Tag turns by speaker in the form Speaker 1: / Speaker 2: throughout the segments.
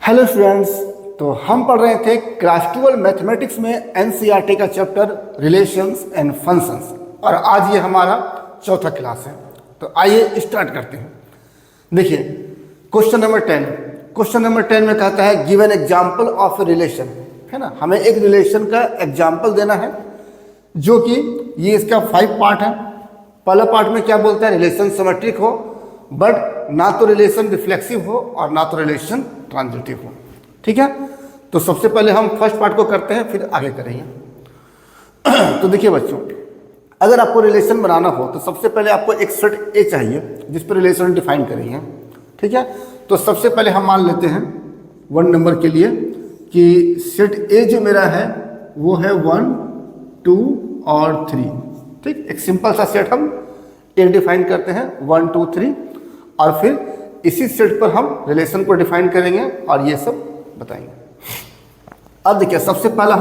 Speaker 1: Hello students. तो हम पढ़ रहे थे क्लास 12 मैथमेटिक्स में एनसीईआरटी का चैप्टर रिलेशंस एंड फंक्शंस, और आज ये हमारा चौथा क्लास है। तो आइए स्टार्ट करते हैं। देखिए क्वेश्चन नंबर 10 में कहता है give an example of a relation, है ना। हमें एक रिलेशन का एग्जाम्पल देना है, जो कि ये इसका 5 पार्ट है। पहला पार्ट में क्या बोलता है, रिलेशन सिमेट्रिक हो बट ना तो रिलेशन रिफ्लेक्सिव हो और ना तो रिलेशन ट्रांजिटिव हो। ठीक है, तो सबसे पहले हम फर्स्ट पार्ट को करते हैं, फिर आगे करेंगे। तो देखिए बच्चों, अगर आपको रिलेशन बनाना हो तो सबसे पहले आपको एक सेट ए चाहिए जिस पर रिलेशन डिफाइन करेंगे। ठीक है, तो सबसे पहले हम मान लेते हैं 1 नंबर के लिए कि सेट ए जो मेरा है वो है 1, 2 और 3। ठीक, एक सिंपल सा सेट हम ए डिफाइन करते हैं 1, 2, 3, और फिर इसी सेट पर हम रिलेशन को डिफाइन करेंगे और ये सब बताएंगे। अब देखिए सबसे पहला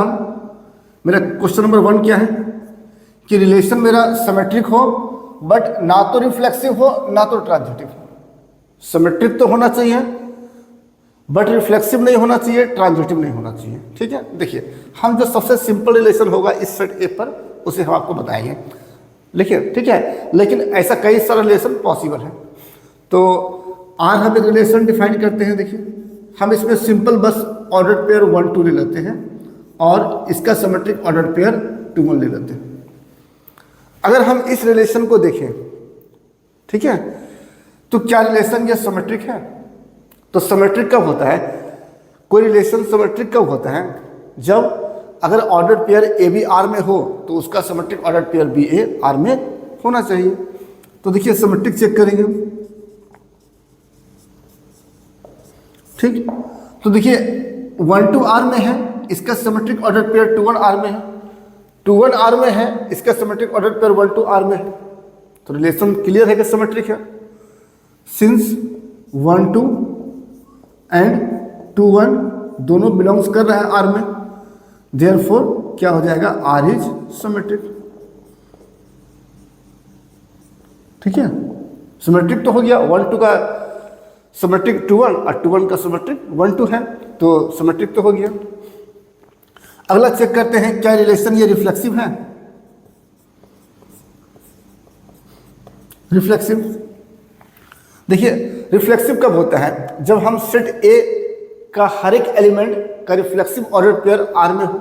Speaker 1: मेरा क्वेश्चन नंबर 1 क्या है कि रिलेशन मेरा सिमेट्रिक हो बट ना तो रिफ्लेक्सिव हो ना तो ट्रांजिटिव हो। सिमेट्रिक तो होना चाहिए बट रिफ्लेक्सिव नहीं होना चाहिए, ट्रांजिटिव नहीं होना चाहिए। ठीक है, देखिए हम जो सबसे सिंपल रिलेशन होगा इस सेट ए पर उसे हम आपको बताएंगे। लेकिन ठीक है, लेकिन ऐसा कई सारे रिलेशन पॉसिबल है। तो आज हम एक रिलेशन डिफाइन करते हैं। देखिए हम इसमें सिंपल बस ऑर्डर पेयर 1, 2 ले लेते हैं और इसका सिमेट्रिक ऑर्डर पेयर 2, 1 ले लेते हैं। अगर हम इस रिलेशन को देखें, ठीक है, तो क्या रिलेशन ये सिमेट्रिक है? तो सिमेट्रिक कब होता है, कोई रिलेशन सिमेट्रिक कब होता है, जब अगर order pair A B R में हो तो उसका symmetric order pair B A R में होना चाहिए। तो देखिए सिमेट्रिक चेक करेंगे। ठीक, तो देखिए 1, 2 आर में है, इसका सिमेट्रिक ऑर्डर पेयर 2, 1 आर में है। 2, 1 आर में है, इसका सिमेट्रिक ऑर्डर पेयर 1, 2 आर में है। तो रिलेशन क्लियर है कि सिमेट्रिक है। सिंस 1, 2 एंड 2, 1 दोनों बिलोंग्स कर रहा है आर में, देयरफॉर क्या हो जाएगा, आर इज सिमेट्रिक। ठीक है, सिमेट्रिक तो हो गया। 1, 2 का सिमेट्रिक 2, 1 और 2, 1 का सिमेट्रिक 1, 2 है, तो सिमेट्रिक तो हो गया। अगला चेक करते हैं क्या रिलेशन ये रिफ्लेक्सिव है। रिफ्लेक्सिव, देखिए रिफ्लेक्सिव कब होता है, जब हम सेट ए का हर एक एलिमेंट का रिफ्लेक्सिव ऑर्डर पेयर आर में हो।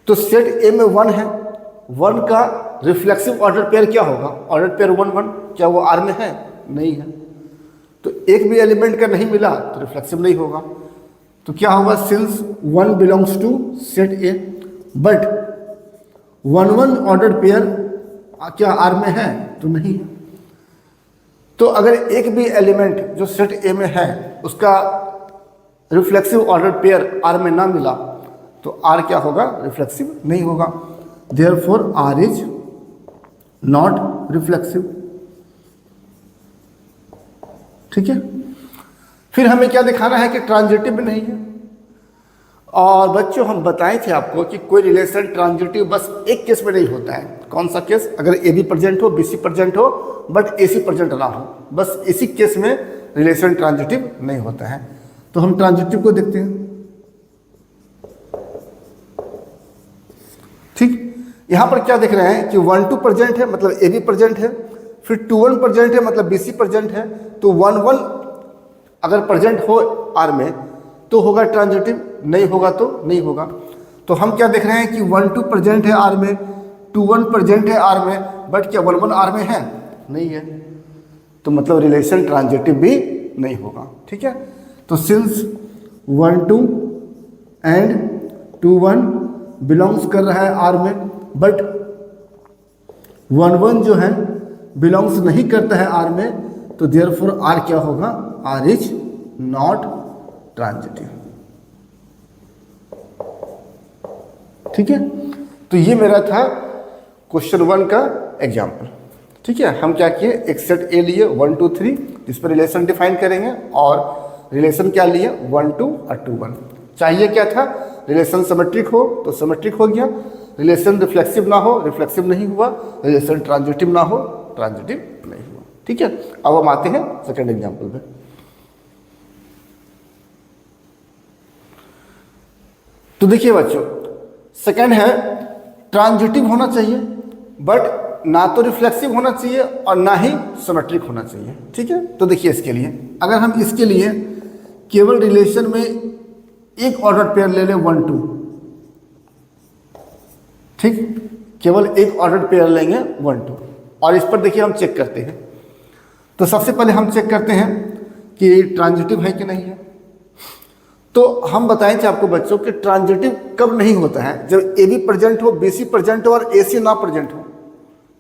Speaker 1: तो सेट ए में 1 है, 1 का रिफ्लेक्सिव ऑर्डर पेयर क्या होगा, ऑर्डर पेयर 1, 1, क्या वो आर में है? नहीं है। तो एक भी एलिमेंट का नहीं मिला तो रिफ्लेक्सिव नहीं होगा। तो क्या होगा, since 1 belongs to set A but 1, 1 order pair क्या आर में है? तो नहीं है। तो अगर एक भी एलिमेंट जो सेट ए में है उसका रिफ्लेक्सिव ऑर्डर पेयर आर में ना मिला तो आर क्या होगा, रिफ्लेक्सिव नहीं होगा। Therefore R is not reflexive. ठीक है, फिर हमें क्या दिखाना है कि ट्रांजिटिव नहीं है। और बच्चों हम बताए थे आपको कि कोई रिलेशन ट्रांजिटिव बस एक केस में नहीं होता है। कौन सा केस, अगर ए बी प्रेजेंट हो, बी सी प्रेजेंट हो बट ए सी प्रेजेंट ना हो, बस इसी केस में रिलेशन ट्रांजिटिव नहीं होता है। तो हम ट्रांजिटिव को देखते हैं। ठीक, यहां पर क्या देख रहे हैं कि 1, 2 प्रेजेंट है मतलब ए बी प्रेजेंट है, फिर 2, 1 प्रेजेंट है मतलब बी सी प्रेजेंट है। तो 1, 1 अगर प्रेजेंट हो आर में तो होगा ट्रांजिटिव, नहीं होगा तो नहीं होगा। तो हम क्या देख रहे हैं कि 1, 2 प्रेजेंट है आर में, 2, 1 प्रेजेंट है आर में, बट क्या 1, 1 आर में है? नहीं है। तो मतलब रिलेशन ट्रांजिटिव भी नहीं होगा। ठीक है, तो सिंस 1, 2 एंड 2, 1 बिलोंग्स कर रहा है आर में बट 1, 1 जो है बिलोंग्स नहीं करता है आर में, तो देयरफॉर आर क्या होगा, आर इज नॉट ट्रांजिटिव। ठीक है, तो ये मेरा था क्वेश्चन 1 का एग्जाम्पल। ठीक है, हम क्या किए, एक सेट ए लिए 1, 2, 3 जिस पर रिलेशन डिफाइन करेंगे, और रिलेशन क्या लिए 1, 2 और 2, 1। चाहिए क्या था, रिलेशन सिमेट्रिक हो तो सिमेट्रिक हो गया, रिलेशन रिफ्लेक्सिव ना हो, रिफ्लेक्सिव नहीं हुआ, रिलेशन ट्रांजिटिव ना हो, ट्रांजिटिव नहीं हुआ। ठीक है, अब हम आते हैं सेकेंड एग्जाम्पल पे। तो देखिए बच्चों, सेकंड है ट्रांजिटिव होना चाहिए, बट ना तो रिफ्लेक्सिव होना चाहिए और ना ही सिमेट्रिक होना चाहिए। ठीक है, तो देखिए इसके लिए, अगर हम इसके लिए केवल रिलेशन में एक ऑर्डर पेयर ले लें 1 2, ठीक, केवल एक ऑर्डर पेयर लेंगे 1 2, और इस पर देखिए हम चेक करते हैं। तो सबसे पहले हम चेक करते हैं कि ट्रांजिटिव है कि नहीं है। तो हम बताएं थे आपको बच्चों कि ट्रांजिटिव कब नहीं होता है, जब ए बी प्रेजेंट हो, बी सी प्रेजेंट हो और ए सी ना प्रेजेंट हो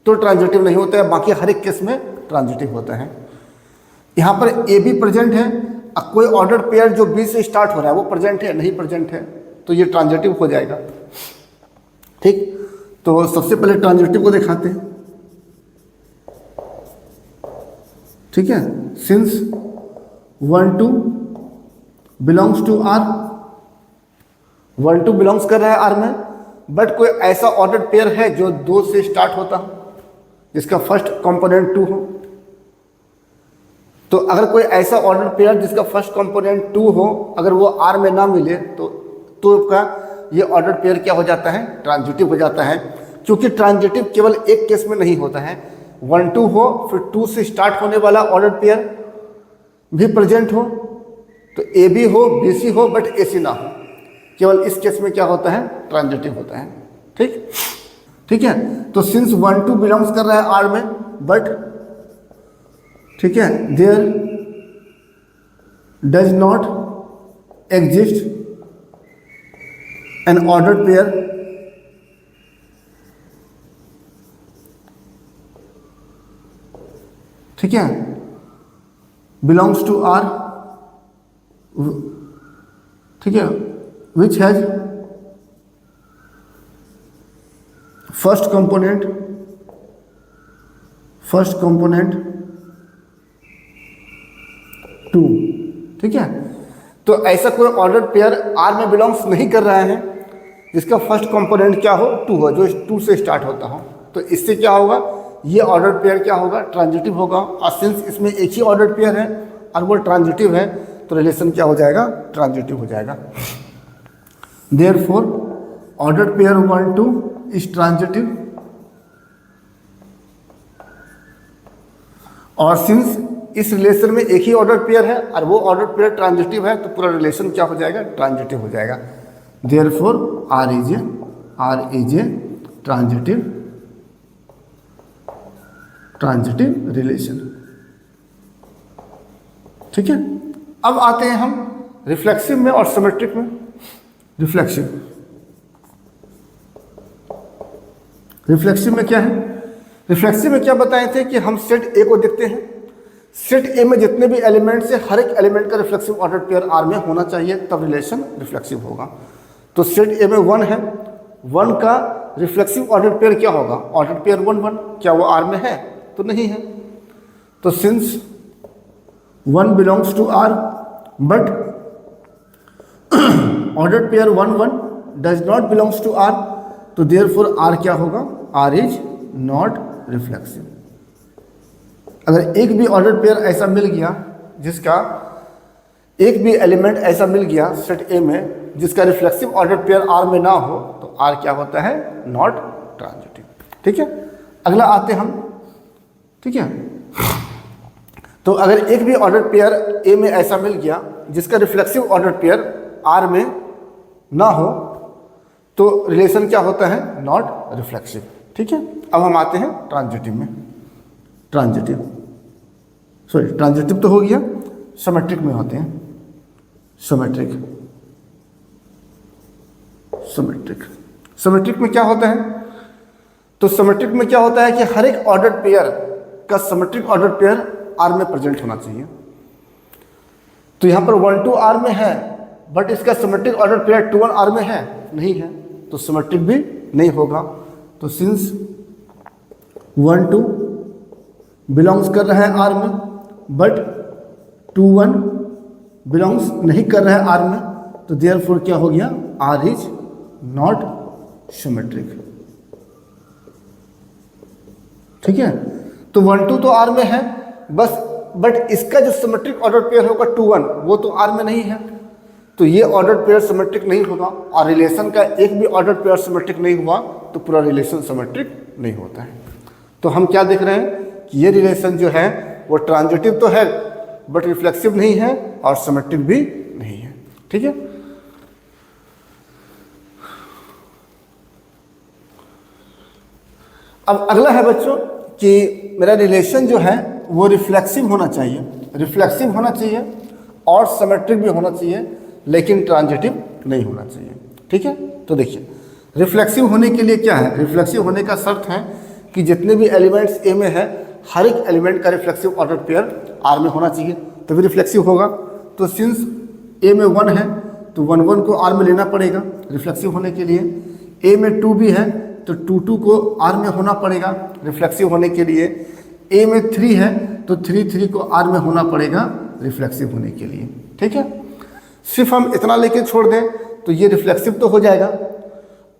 Speaker 1: तो ट्रांजिटिव नहीं होता है। बाकी हर एक केस में ट्रांजिटिव होता है। यहाँ पर ए बी प्रेजेंट है, अब कोई ऑर्डर पेयर जो बी से स्टार्ट हो रहा है वो प्रेजेंट है, नहीं प्रेजेंट है, तो ये ट्रांजिटिव हो जाएगा। ठीक, तो सबसे पहले ट्रांजिटिव को दिखाते हैं। ठीक है, since 1 2 belongs to R, 1 2 belongs कर रहा है आर में, बट कोई ऐसा ऑर्डर पेयर है जो 2 से स्टार्ट होता हो, जिसका फर्स्ट कंपोनेंट 2 हो। तो अगर कोई ऐसा ऑर्डर पेयर जिसका फर्स्ट कंपोनेंट 2 हो, अगर वो आर में ना मिले तो का ये ऑर्डर पेयर क्या हो जाता है, ट्रांजिटिव हो जाता है। क्योंकि ट्रांजिटिव केवल एक केस में नहीं होता है, 1 2 हो फिर 2 से स्टार्ट होने वाला ऑर्डर पेयर भी प्रेजेंट हो, तो ए बी हो बी सी हो बट ए सी ना हो, केवल इस केस में क्या होता है, ट्रांजिटिव होता है। ठीक, ठीक है, तो सिंस 1 2 बिलोंग्स कर रहा है आर में, बट ठीक है there does not exist an order pair ठीक है बिलोंग्स टू आर, ठीक है, विच हैज फर्स्ट कंपोनेंट 2। ठीक है, तो ऐसा कोई ऑर्डर पेयर आर में बिलोंग्स नहीं कर रहा है जिसका फर्स्ट कंपोनेंट क्या हो, 2 हो, जो 2 से स्टार्ट होता हो, तो इससे क्या होगा, ये ऑर्डर पेयर क्या होगा, ट्रांजिटिव होगा। और सिंस इसमें एक ही ऑर्डर पेयर है और वो ट्रांजिटिव है, तो रिलेशन क्या हो जाएगा, ट्रांजिटिव हो जाएगा। Therefore order pair 1 2 is transitive, और सिंस इस रिलेशन में एक ही ऑर्डर पेयर है और वो ऑर्डर पेयर ट्रांजिटिव है, तो पूरा रिलेशन क्या हो जाएगा, ट्रांजिटिव हो जाएगा। Therefore R is a transitive relation. ठीक है, अब आते हैं हम रिफ्लेक्सिव में और सिमेट्रिक में। रिफ्लेक्सिव में क्या है, रिफ्लेक्सिव में क्या बताए थे कि हम सेट ए को देखते हैं, सेट ए में जितने भी एलिमेंट्स है हर एक एलिमेंट का रिफ्लेक्सिव ऑर्डर पेयर आर में होना चाहिए, तब रिलेशन रिफ्लेक्सिव होगा। तो सेट ए में 1 है, 1 का रिफ्लेक्सिव ऑर्डर पेयर क्या होगा, ऑर्डर पेयर 1 1, क्या वो आर में है, तो नहीं है। तो since 1 belongs to R but order pair 1 1 does not belongs to R, तो देयरफॉर आर क्या होगा, आर इज नॉट रिफ्लेक्सिव। अगर एक भी ऑर्डर पेयर ऐसा मिल गया जिसका एक भी एलिमेंट ऐसा मिल गया सेट ए में जिसका रिफ्लेक्सिव ऑर्डर पेयर आर में ना हो, तो आर क्या होता है, नॉट ट्रांजिटिव। ठीक है, अगला आते हम। ठीक है, तो अगर एक भी ऑर्डर पेयर ए में ऐसा मिल गया जिसका रिफ्लेक्सिव ऑर्डर पेयर आर में ना हो, तो रिलेशन क्या होता है, नॉट रिफ्लेक्सिव। ठीक है, अब हम आते हैं ट्रांजिटिव में। ट्रांजिटिव तो हो गया, सिमेट्रिक में होते हैं। सिमेट्रिक में क्या होता है, तो सिमेट्रिक में क्या होता है कि हर एक ऑर्डर पेयर का सिमेट्रिक ऑर्डर पेयर आर में प्रेजेंट होना चाहिए। तो यहाँ पर 1 2 आर में है बट इसका सिमेट्रिक ऑर्डर पेयर 2 1 आर में है, नहीं है, तो सिमेट्रिक भी नहीं होगा। तो सिंस 1 2 बिलोंग्स कर रहा है आर में बट 2 1 बिलोंग्स नहीं कर रहा है आर में, तो देयरफॉर क्या हो गया, आर इज नॉट सिमेट्रिक। ठीक है, तो 1 2 तो आर में है बस, बट इसका जो सिमेट्रिक ऑर्डर पेयर होगा 2 1 वो तो आर में नहीं है, तो ये ऑर्डर्ड पेयर सिमेट्रिक नहीं होगा, और रिलेशन का एक भी ऑर्डर्ड पेयर सिमेट्रिक नहीं हुआ तो पूरा रिलेशन सिमेट्रिक नहीं होता है। तो हम क्या देख रहे हैं कि ये रिलेशन जो है वो ट्रांजिटिव तो है बट रिफ्लेक्सिव नहीं है और सिमेट्रिक भी नहीं है। ठीक है, अब अगला है बच्चों कि मेरा रिलेशन जो है वो रिफ्लेक्सिव होना चाहिए, रिफ्लेक्सिव होना चाहिए और सिमेट्रिक भी होना चाहिए, लेकिन ट्रांजिटिव नहीं होना चाहिए। ठीक है, तो देखिए रिफ्लेक्सिव होने के लिए क्या है, रिफ्लेक्सिव होने का शर्त है कि जितने भी एलिमेंट्स ए में है हर एक एलिमेंट का रिफ्लेक्सिव ऑर्डर पेयर आर में होना चाहिए तभी रिफ्लेक्सिव होगा। तो सिंस ए में 1 है तो 1 1 को आर में लेना पड़ेगा रिफ्लेक्सिव होने के लिए। ए में 2 भी है तो 2 2 को आर में होना पड़ेगा रिफ्लेक्सिव होने के लिए। ए में 3 है तो 3 3 को आर में होना पड़ेगा रिफ्लेक्सिव होने के लिए। ठीक है, सिर्फ हम इतना लेके छोड़ दें तो ये रिफ्लेक्सिव तो हो जाएगा।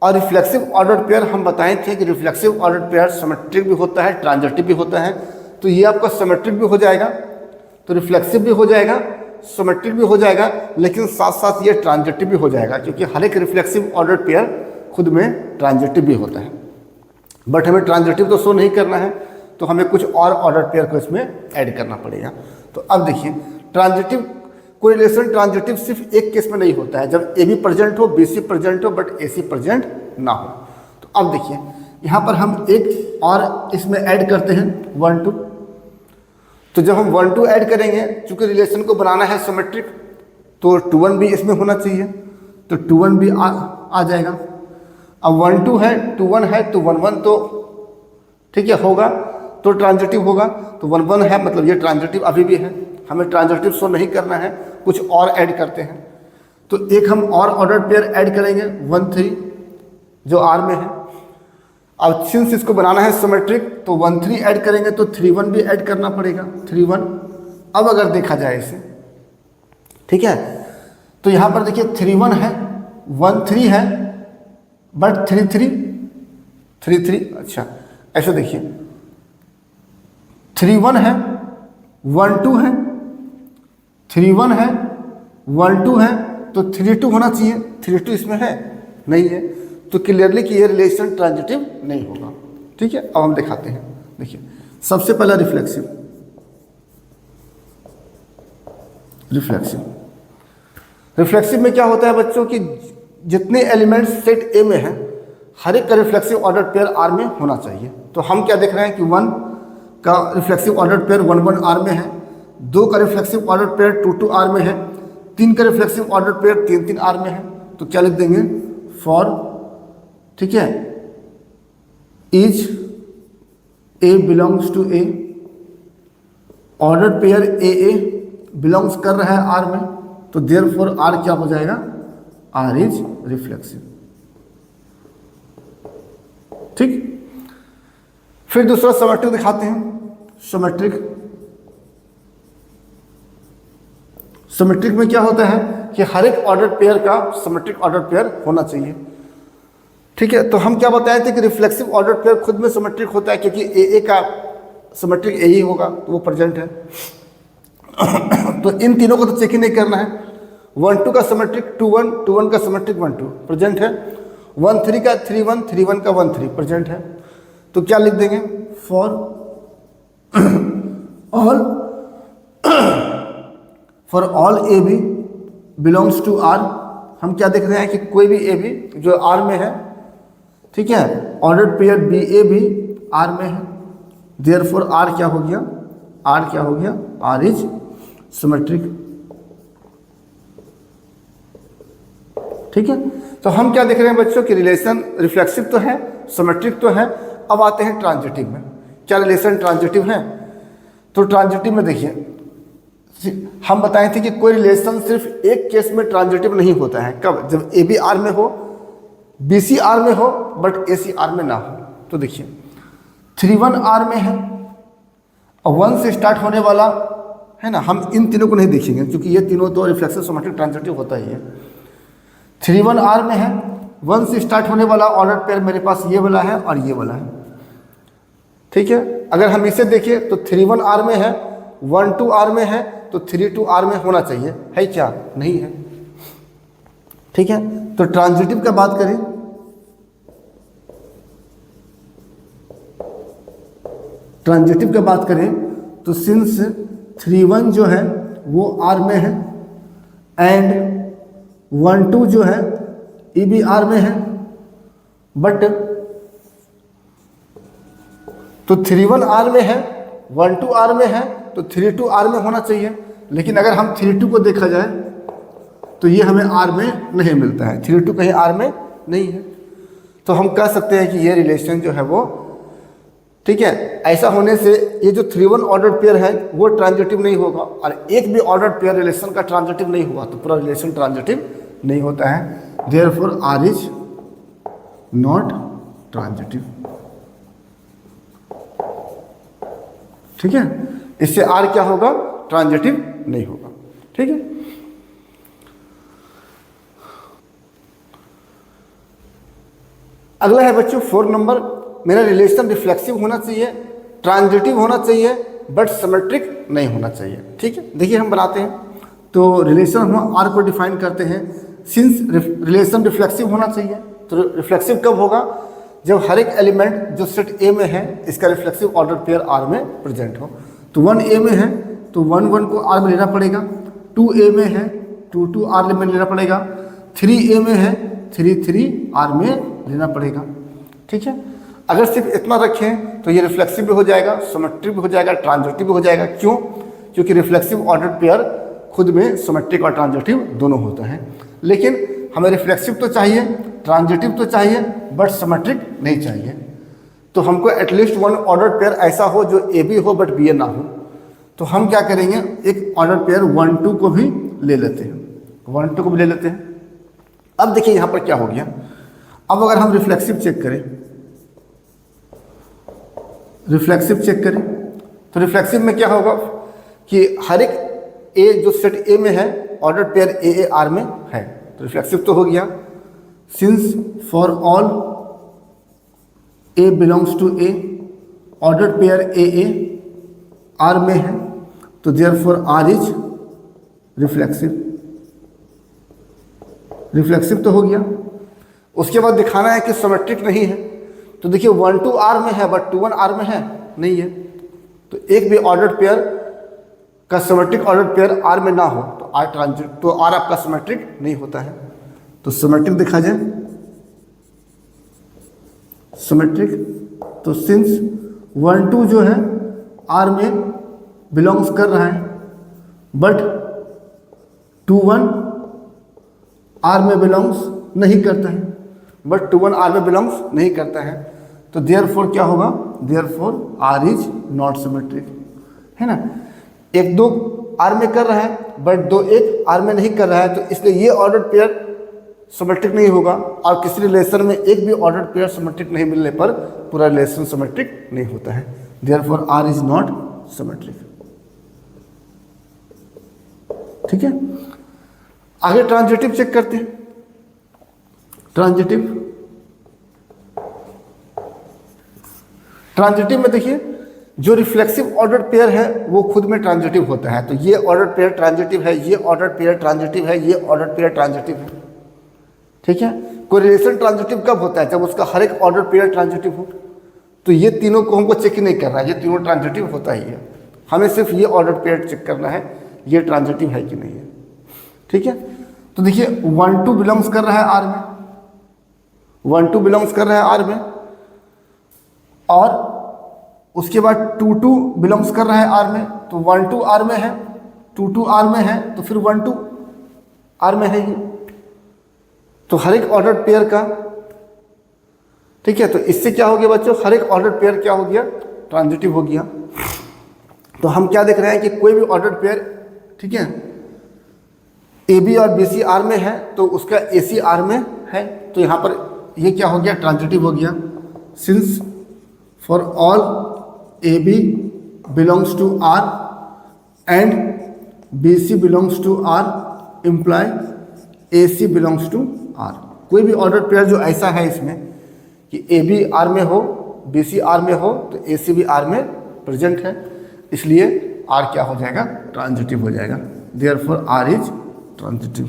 Speaker 1: और रिफ्लेक्सिव ऑर्डर्ड पेयर हम बताए थे कि रिफ्लेक्सिव ऑर्डर्ड पेयर सिमेट्रिक भी होता है ट्रांजिटिव भी होता है, तो ये आपका सिमेट्रिक भी हो जाएगा, तो रिफ्लेक्सिव भी हो जाएगा, सिमेट्रिक भी हो जाएगा, लेकिन साथ साथ ये ट्रांजिटिव भी हो जाएगा क्योंकि हर एक रिफ्लेक्सिव ऑर्डर्ड पेयर खुद में ट्रांजिटिव भी होता है। बट हमें ट्रांजिटिव तो शो नहीं करना है तो हमें कुछ और ऑर्डर्ड पेयर को इसमें ऐड करना पड़ेगा। तो अब देखिए ट्रांजिटिव कोरिलेशन ट्रांजिटिव सिर्फ एक केस में नहीं होता है, जब ए बी प्रेजेंट हो, बी सी प्रेजेंट हो बट ए सी प्रेजेंट ना हो। तो अब देखिए यहाँ पर हम एक और इसमें ऐड करते हैं 1 2। तो जब हम 1 2 ऐड करेंगे, चूंकि रिलेशन को बनाना है सिमेट्रिक तो 2 1 भी इसमें होना चाहिए, तो 2 1 भी आ जाएगा। अब 1 2 है 2 1 है तो 1 1 तो ठीक है होगा तो ट्रांजिटिव होगा, तो 1 1 है मतलब ये ट्रांजिटिव अभी भी है, हमें ट्रांजिटिव शो नहीं करना है, कुछ और ऐड करते हैं। तो एक हम और ऑर्डर्ड पेयर ऐड करेंगे 1 3 जो आर में है। अब सिंस इसको बनाना है सिमेट्रिक तो 1 3 ऐड करेंगे तो 3 1 भी ऐड करना पड़ेगा 3 1। अब अगर देखा जाए इसे, ठीक है, तो यहाँ पर देखिए 3 1 है 1 3 है बट 3 3 अच्छा ऐसे देखिए 3 1 है 1 2 है 3 1 है 1 2 है तो 3 2 होना चाहिए, 3 2 इसमें है नहीं है, तो क्लियरली कि ये रिलेशन ट्रांजिटिव नहीं होगा। ठीक है, अब हम दिखाते हैं। देखिए सबसे पहला रिफ्लेक्सिव रिफ्लेक्सिव में क्या होता है बच्चों कि जितने एलिमेंट्स सेट ए में हैं हर एक का रिफ्लेक्सिव ऑर्डर पेयर आर में होना चाहिए। तो हम क्या देख रहे हैं कि 1 का रिफ्लेक्सिव ऑर्डर पेयर 1 1 आर में है, 2 का रिफ्लेक्सिव ऑर्डर पेयर 2 2 आर में है, 3 का रिफ्लेक्सिव ऑर्डर पेयर 3 3 आर में है। तो क्या लिख देंगे फॉर, ठीक है, is A belongs to A, order pair A belongs कर रहा है आर में, तो देयरफॉर आर क्या हो जाएगा, आर इज रिफ्लेक्सिव। ठीक, फिर दूसरा सिमेट्रिक दिखाते हैं। सिमेट्रिक में क्या होता है कि हर एक ऑर्डर पेयर का सिमेट्रिक ऑर्डर पेयर होना चाहिए। ठीक है, तो हम क्या बताए थे कि रिफ्लेक्सिव ऑर्डर पेयर खुद में सिमेट्रिक होता है क्योंकि ए का सिमेट्रिक ए ही होगा तो वो प्रेजेंट है। तो इन तीनों को तो चेक ही नहीं करना है। 1 2 का सिमेट्रिक 2 1, 2 1 का सिमेट्रिक 1 2 प्रेजेंट है, 1 3 का 3 1, 3 1 का 1 3 प्रेजेंट है। तो क्या लिख देंगे for all A B belongs to R. हम क्या देख रहे हैं कि कोई भी ए बी जो आर में है, ठीक है, ऑर्डर पेयर बी ए भी आर में है, देयरफॉर आर क्या हो गया, आर इज सिमेट्रिक। ठीक है, तो हम क्या देख रहे हैं बच्चों कि रिलेशन रिफ्लेक्सिव तो है, सिमेट्रिक तो है। अब आते हैं ट्रांजिटिव में। क्या रिलेशन ट्रांजिटिव है? तो ट्रांजिटिव में देखिए हम बताए थे कि कोई रिलेशन सिर्फ एक केस में ट्रांजिटिव नहीं होता है। कब? जब ए बी आर में हो, बी सी आर में हो बट ए सी आर में ना हो। तो देखिए 3 1 आर में है और 1 से स्टार्ट होने वाला है ना, हम इन तीनों को नहीं देखेंगे क्योंकि ये तीनों तो रिफ्लेक्सिव सिमेट्रिक ट्रांजिटिव होता ही है। 3 1 आर में है, 1 से स्टार्ट होने वाला ऑर्डर पेयर मेरे पास ये वाला है और ये वाला है। ठीक है, अगर हम इसे देखें तो 3 1 आर में है, 1 2 आर में है, तो 3 2 आर में होना चाहिए, है क्या? नहीं है। ठीक है। तो ट्रांजिटिव का बात करें, ट्रांजिटिव का बात करें तो सिंस 3-1 जो है वो आर में है एंड 1-2 जो है ये भी आर में है, बट तो 3-1 आर में है, 1-2 आर में है, तो 3-2 आर में होना चाहिए। लेकिन अगर हम 3-2 को देखा जाए तो ये हमें आर में नहीं मिलता है, 3-2 कहीं आर में नहीं है। तो हम कह सकते हैं कि ये रिलेशन जो है वो, ठीक है, ऐसा होने से ये जो 3-1 ऑर्डर्ड पेयर है वो ट्रांजिटिव नहीं होगा, और एक भी ऑर्डर्ड पेयर रिलेशन का ट्रांजिटिव नहीं हुआ तो पूरा रिलेशन ट्रांजिटिव नहीं होता है। Therefore R is not transitive. ठीक है, इससे आर क्या होगा, ट्रांजिटिव नहीं होगा। ठीक है, अगला है बच्चों 4 नंबर, मेरा रिलेशन रिफ्लेक्सिव होना चाहिए, ट्रांजिटिव होना चाहिए, बट सिमेट्रिक नहीं होना चाहिए। ठीक है, देखिए हम बनाते हैं तो रिलेशन हम आर को डिफाइन करते हैं। सिंस रिलेशन रिफ्लेक्सिव होना चाहिए, तो रिफ्लेक्सिव कब होगा, जब हर एक एलिमेंट जो सेट ए में है इसका रिफ्लेक्सिव ऑर्डर पेयर आर में प्रेजेंट हो। तो 1 ए में है तो 1-1 को आर में लेना पड़ेगा, 2 ए में है 2-2 आर में लेना पड़ेगा, 3 ए में है 3-3 आर में लेना पड़ेगा। ठीक है, अगर सिर्फ इतना रखें तो ये रिफ्लेक्सिव भी हो जाएगा, सिमेट्रिक भी हो जाएगा, ट्रांजिटिव भी हो जाएगा। क्यों? क्योंकि रिफ्लेक्सिव ऑर्डर पेयर खुद में सिमेट्रिक और ट्रांजिटिव दोनों होते हैं। लेकिन हमें रिफ्लेक्सिव तो चाहिए, ट्रांजिटिव तो चाहिए, बट सिमेट्रिक नहीं चाहिए। तो हमको एटलीस्ट 1 ऑर्डर पेयर ऐसा हो जो ए बी हो बट बी ए ना हो। तो हम क्या करेंगे, एक ऑर्डर पेयर 1-2 को भी ले लेते हैं, 1-2 को भी ले लेते हैं। अब देखिए यहाँ पर क्या हो गया, अब अगर हम रिफ्लेक्सिव चेक करें, रिफ्लेक्सिव चेक करें तो रिफ्लेक्सिव में क्या होगा कि हर एक ए जो सेट ए में है order pair A A R में है, तो रिफ्लेक्सिव तो हो गया। Since for all A belongs to A, order pair A A R में है, तो therefore R is reflexive. Reflexive तो हो गया। उसके बाद दिखाना है कि सिमेट्रिक नहीं है, तो देखिए 1-2 आर में है बट 2-1 आर में है नहीं है। तो एक भी ऑर्डर पेयर का सिमेट्रिक ऑर्डर पेयर आर में ना हो तो आर ट्रांजिट, तो आर आपका सिमेट्रिक नहीं होता है। तो सिमेट्रिक देखा जाए, सिमेट्रिक तो सिंस 1-2 जो है आर में बिलोंग्स कर रहा है बट 2-1 आर में बिलोंग्स नहीं करता है, बट 2-1 आर में बिलोंग्स नहीं करता है। तो देयरफॉर क्या होगा, therefore R is not symmetric, है ना। 1-2 आर में कर रहा है बट 2-1 आर में नहीं कर रहा है, तो इसलिए ये ऑर्डर पेयर सिमेट्रिक नहीं होगा। और किसी रिलेशन में एक भी ऑर्डर पेयर सिमेट्रिक नहीं मिलने पर पूरा रिलेशन सिमेट्रिक नहीं होता है। Therefore R is not symmetric. ठीक है, आगे ट्रांजिटिव चेक करते हैं। ट्रांजिटिव, ट्रांजिटिव में देखिए जो रिफ्लेक्सिव ऑर्डर पेयर है वो खुद में ट्रांजिटिव होता है। तो ये ऑर्डर पेयर ट्रांजिटिव है, ये ऑर्डर पेयर ट्रांजिटिव है, ये ऑर्डर पेयर ट्रांजिटिव है। ठीक है, कोई रिलेशन ट्रांजिटिव कब होता है, जब उसका हर एक ऑर्डर पेयर ट्रांजिटिव हो। तो ये तीनों को हमको चेक नहीं करना है, ये तीनों ट्रांजिटिव होता ही है। हमें सिर्फ ये ऑर्डर पेयर चेक करना है ये ट्रांजिटिव है कि नहीं है। ठीक है, तो देखिए 1-2 बिलोंग्स कर रहा है आर में, 1-2 बिलोंग्स कर रहा है आर में, और उसके बाद 2-2 बिलोंग्स कर रहा है आर में। तो 1-2 आर में है, 2-2 आर में है, तो फिर 1-2 आर में है ही। तो हर एक ऑर्डर पेयर का, ठीक है, तो इससे क्या हो गया बच्चों, हर एक ऑर्डर पेयर क्या हो गया, ट्रांजिटिव हो गया। तो हम क्या देख रहे हैं कि कोई भी ऑर्डर पेयर, ठीक है, ए बी और बी सी आर में है तो उसका ए सी आर में है, तो यहाँ पर ये क्या हो गया, ट्रांजिटिव हो गया। Since for all A B belongs to R and B C belongs to R imply A C belongs to R. कोई भी ऑर्डर पेयर जो ऐसा है इसमें कि ए बी आर में हो, बी सी आर में हो, तो ए सी भी आर में प्रेजेंट है, इसलिए आर क्या हो जाएगा, ट्रांजिटिव हो जाएगा। Therefore R is transitive.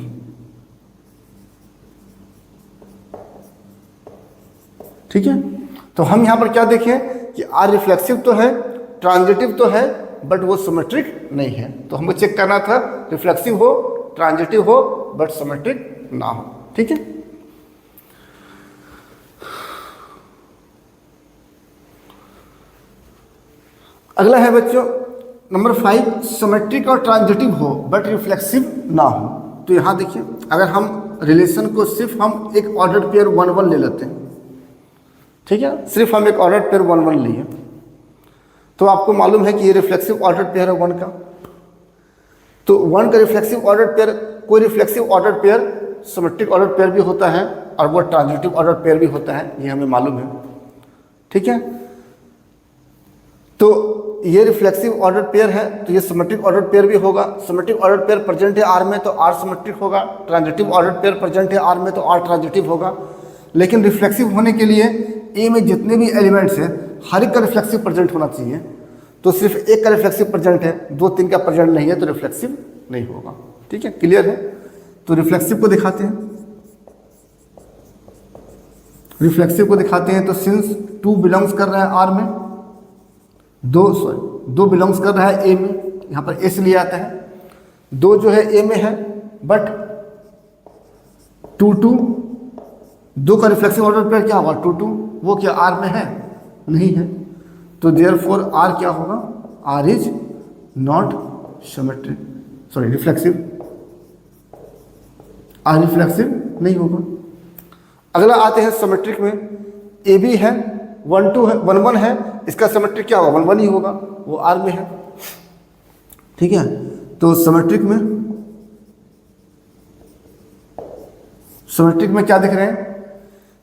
Speaker 1: ठीक है, तो हम यहाँ पर क्या देखें कि आर रिफ्लेक्सिव तो है, ट्रांजिटिव तो है, बट वो सिमेट्रिक नहीं है। तो हमको चेक करना था रिफ्लेक्सिव हो, ट्रांजिटिव हो, बट सिमेट्रिक ना हो। ठीक है, अगला है बच्चों नंबर 5, सिमेट्रिक और ट्रांजिटिव हो बट रिफ्लेक्सिव ना हो। तो यहाँ देखिए, अगर हम रिलेशन को सिर्फ हम एक ऑर्डर पेयर 1 1 ले लेते हैं, ठीक है, सिर्फ हम एक ऑर्डर पेयर 1 1 लिए, तो आपको मालूम है कि ये रिफ्लेक्सिव ऑर्डर पेयर है 1 का। तो 1 का रिफ्लेक्सिव ऑर्डर पेयर, कोई reflexive order pair symmetric order pair भी होता है और वो ट्रांजिटिव ऑर्डर पेयर भी होता है, ये हमें मालूम है। ठीक है, तो ये रिफ्लेक्सिव ऑर्डर पेयर है, तो ये सिमेट्रिक ऑर्डर पेयर भी होगा। सिमेट्रिक ऑर्डर पेयर प्रेजेंट है आर में तो आर सिमेट्रिक होगा, ट्रांजिटिव ऑर्डर पेयर प्रेजेंट है आर में तो आर ट्रांजिटिव होगा। लेकिन रिफ्लेक्सिव होने के लिए ए में जितने भी एलिमेंट्स हैं हर एक का रिफ्लेक्सिव प्रेजेंट होना चाहिए। तो सिर्फ एक का रिफ्लेक्सिव प्रेजेंट है, 2 3 का प्रेजेंट नहीं है, तो रिफ्लेक्सिव नहीं होगा। ठीक है, क्लियर है। तो रिफ्लेक्सिव को दिखाते हैं, रिफ्लेक्सिव को दिखाते हैं। तो सिंस 2 बिलोंग्स कर रहा है आर में, 2 बिलोंग्स कर रहा है ए में, यहाँ पर ए से लिया आता है। 2 जो है ए में है, बट 2 2 का रिफ्लेक्सिव ऑर्डर पेयर क्या होगा 2 2, वो क्या आर में है नहीं है। तो देयरफॉर आर क्या होगा, R is not symmetric, sorry reflexive, R reflexive नहीं होगा। अगला आते हैं सिमेट्रिक में, ए बी है 1 2 है 1 1 है, इसका सिमेट्रिक क्या होगा 1 1 ही होगा, वो आर में है। ठीक है, तो सिमेट्रिक में क्या दिख रहे हैं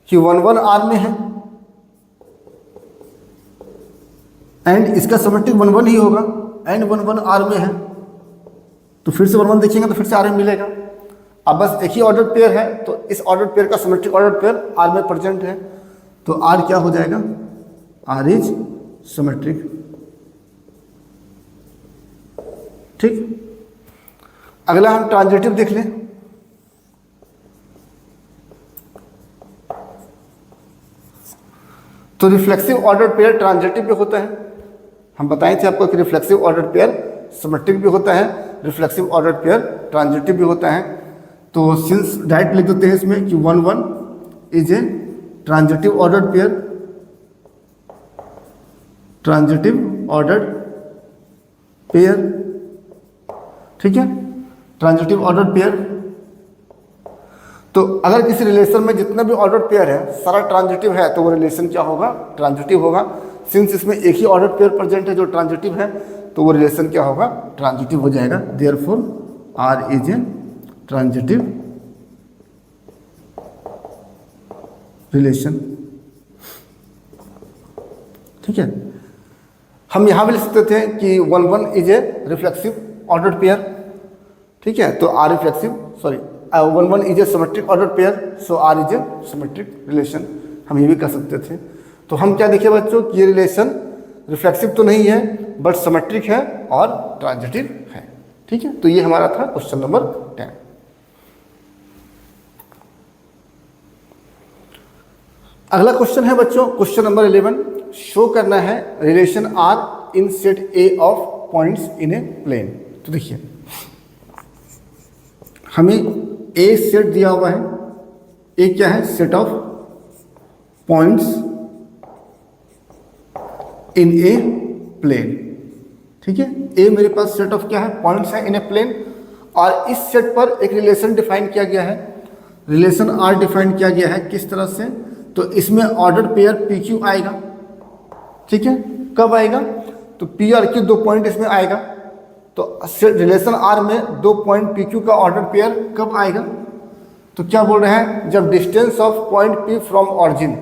Speaker 1: कि 1 1 आर में है एंड इसका सिमेट्रिक 1 1 ही होगा एंड 1 1 आर में है। तो फिर से 1 1 देखेंगे तो फिर से आर में मिलेगा। अब बस एक ही ऑर्डर पेयर है, तो इस ऑर्डर पेयर का सिमेट्रिक ऑर्डर पेयर आर में प्रेजेंट है, तो आर क्या हो जाएगा, आर इज सिमेट्रिक। ठीक, अगला हम ट्रांजिटिव देख लें। तो रिफ्लेक्सिव ऑर्डर पेयर ट्रांजिटिव भी होता है। हम बताए थे आपको कि रिफ्लेक्सिव ऑर्डर पेयर सिमेट्रिक भी होता है, रिफ्लेक्सिव ऑर्डर पेयर ट्रांजिटिव भी होता है। तो सिंस डायरेक्ट लिख देते हैं इसमें कि 1 1 is a transitive order pair, transitive order pair. ठीक है, ट्रांजिटिव ऑर्डर पेयर। तो अगर किसी रिलेशन में जितना भी ऑर्डर पेयर है सारा ट्रांजिटिव है, तो वो रिलेशन क्या होगा, ट्रांजिटिव होगा। सिंस इसमें एक ही ऑर्डर पेयर प्रेजेंट है जो ट्रांजिटिव है, तो वो रिलेशन क्या होगा, ट्रांजिटिव हो जाएगा। Therefore R is a transitive relation. ठीक है, हम यहाँ भी लिख सकते थे कि 1 1 is a reflexive order pair. ठीक है, तो R reflexive, sorry 1 1 is a symmetric order pair, so R is a symmetric relation, हम ये भी कर सकते थे। तो हम क्या देखे बच्चों कि ये रिलेशन रिफ्लेक्सिव तो नहीं है बट सिमेट्रिक है और ट्रांजिटिव है। ठीक है, तो ये हमारा था क्वेश्चन नंबर 10। अगला क्वेश्चन है बच्चों क्वेश्चन नंबर 11, शो करना है relation R in set A of points in a plane. तो देखिए हमें ए सेट दिया हुआ है, ए क्या है, set of points in a plane. ठीक है, ए मेरे पास सेट ऑफ क्या है, पॉइंट्स है इन ए प्लेन, और इस सेट पर एक रिलेशन डिफाइन किया गया है, रिलेशन आर डिफाइन किया गया है। किस तरह से, तो इसमें ऑर्डर पेयर पी क्यू आएगा। ठीक है, कब आएगा, तो पी और क्यू 2 पॉइंट इसमें आएगा। तो रिलेशन आर में 2 पॉइंट पी क्यू का ऑर्डर पेयर कब आएगा, तो क्या बोल रहे हैं, जब distance of point P from origin,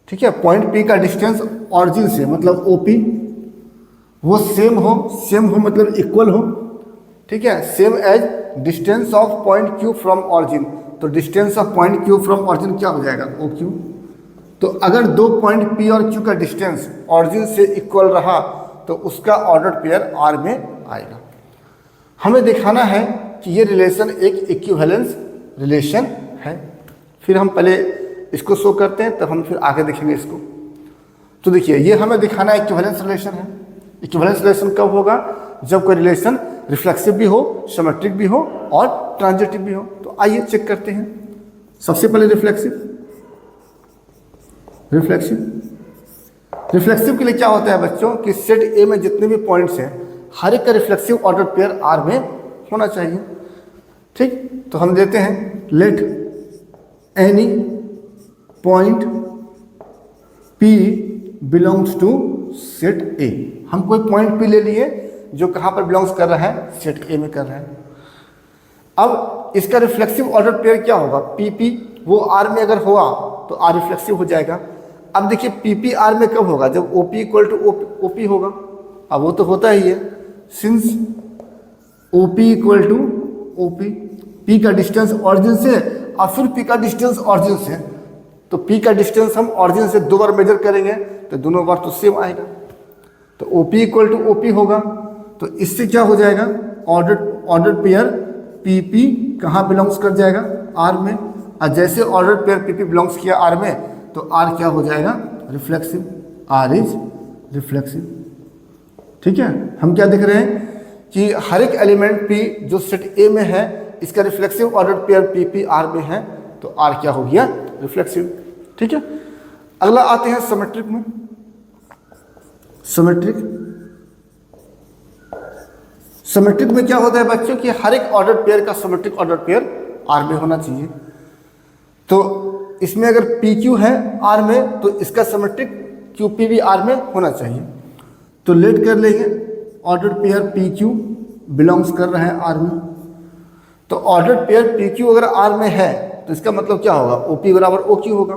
Speaker 1: ठीक है, पॉइंट पी का डिस्टेंस ऑरिजिन से मतलब ओपी वो सेम हो मतलब इक्वल हो। ठीक है, same as distance of point Q from origin, तो distance of point Q from origin क्या हो जाएगा, ओ क्यू। तो अगर 2 पॉइंट पी और क्यू का डिस्टेंस ऑरिजिन से इक्वल रहा तो उसका ऑर्डर पेयर आर में आएगा। हमें दिखाना है कि ये रिलेशन एक इक्विवेलेंस रिलेशन है। फिर हम पहले इसको शो करते हैं तब हम फिर आगे देखेंगे इसको। तो देखिए ये हमें दिखाना इक्विवेलेंस रिलेशन है। इक्विवेलेंस रिलेशन कब होगा? जब कोई रिलेशन रिफ्लेक्सिव भी हो, सिमेट्रिक भी हो और ट्रांजिटिव भी हो। तो आइए चेक करते हैं। सबसे पहले रिफ्लेक्सिव के लिए क्या होता है बच्चों कि सेट ए में जितने भी पॉइंट्स हैं हर एक का रिफ्लेक्सिव ऑर्डर पेयर आर में होना चाहिए। ठीक, तो हम देते हैं let any point P belongs to set A. हम कोई पॉइंट P ले लिए जो कहाँ पर बिलोंग्स कर रहा है? सेट ए में कर रहा है। अब इसका रिफ्लेक्सिव ऑर्डर पेयर क्या होगा? PP वो आर में अगर हुआ तो आर रिफ्लेक्सिव हो जाएगा। अब देखिए PP आर में कब होगा? जब OP इक्वल टू OP होगा। अब वो तो होता ही है, since OP equal to OP, P का डिस्टेंस ऑरिजिन से और फिर P का डिस्टेंस ऑरिजिन से, तो P का डिस्टेंस हम ऑरिजिन से 2 बार मेजर करेंगे तो दोनों बार तो सेम आएगा। तो OP इक्वल टू OP होगा। तो इससे क्या हो जाएगा? ऑर्डर पेयर PP कहाँ बिलोंग्स कर जाएगा? R में। और जैसे ऑर्डर पेयर PP बिलोंग्स किया R में तो R क्या हो जाएगा? रिफ्लेक्सिव। R is reflexive. ठीक है, हम क्या देख रहे हैं कि हर एक एलिमेंट P जो सेट A में है इसका reflexive order pair PP R में है, तो R क्या हो गया? रिफ्लेक्सिव। ठीक है, अगला आते हैं सिमेट्रिक में। सिमेट्रिक में क्या होता है बच्चों कि हर एक ऑर्डर पेयर का सिमेट्रिक ऑर्डर पेयर R में होना चाहिए। तो इसमें अगर PQ है R में तो इसका सिमेट्रिक QP भी R में होना चाहिए। तो लेट कर लेंगे ऑर्डर पेयर PQ बिलोंग्स कर रहा है R में। तो ऑर्डर पेयर PQ अगर R में है तो इसका मतलब क्या होगा? OP बराबर OQ होगा।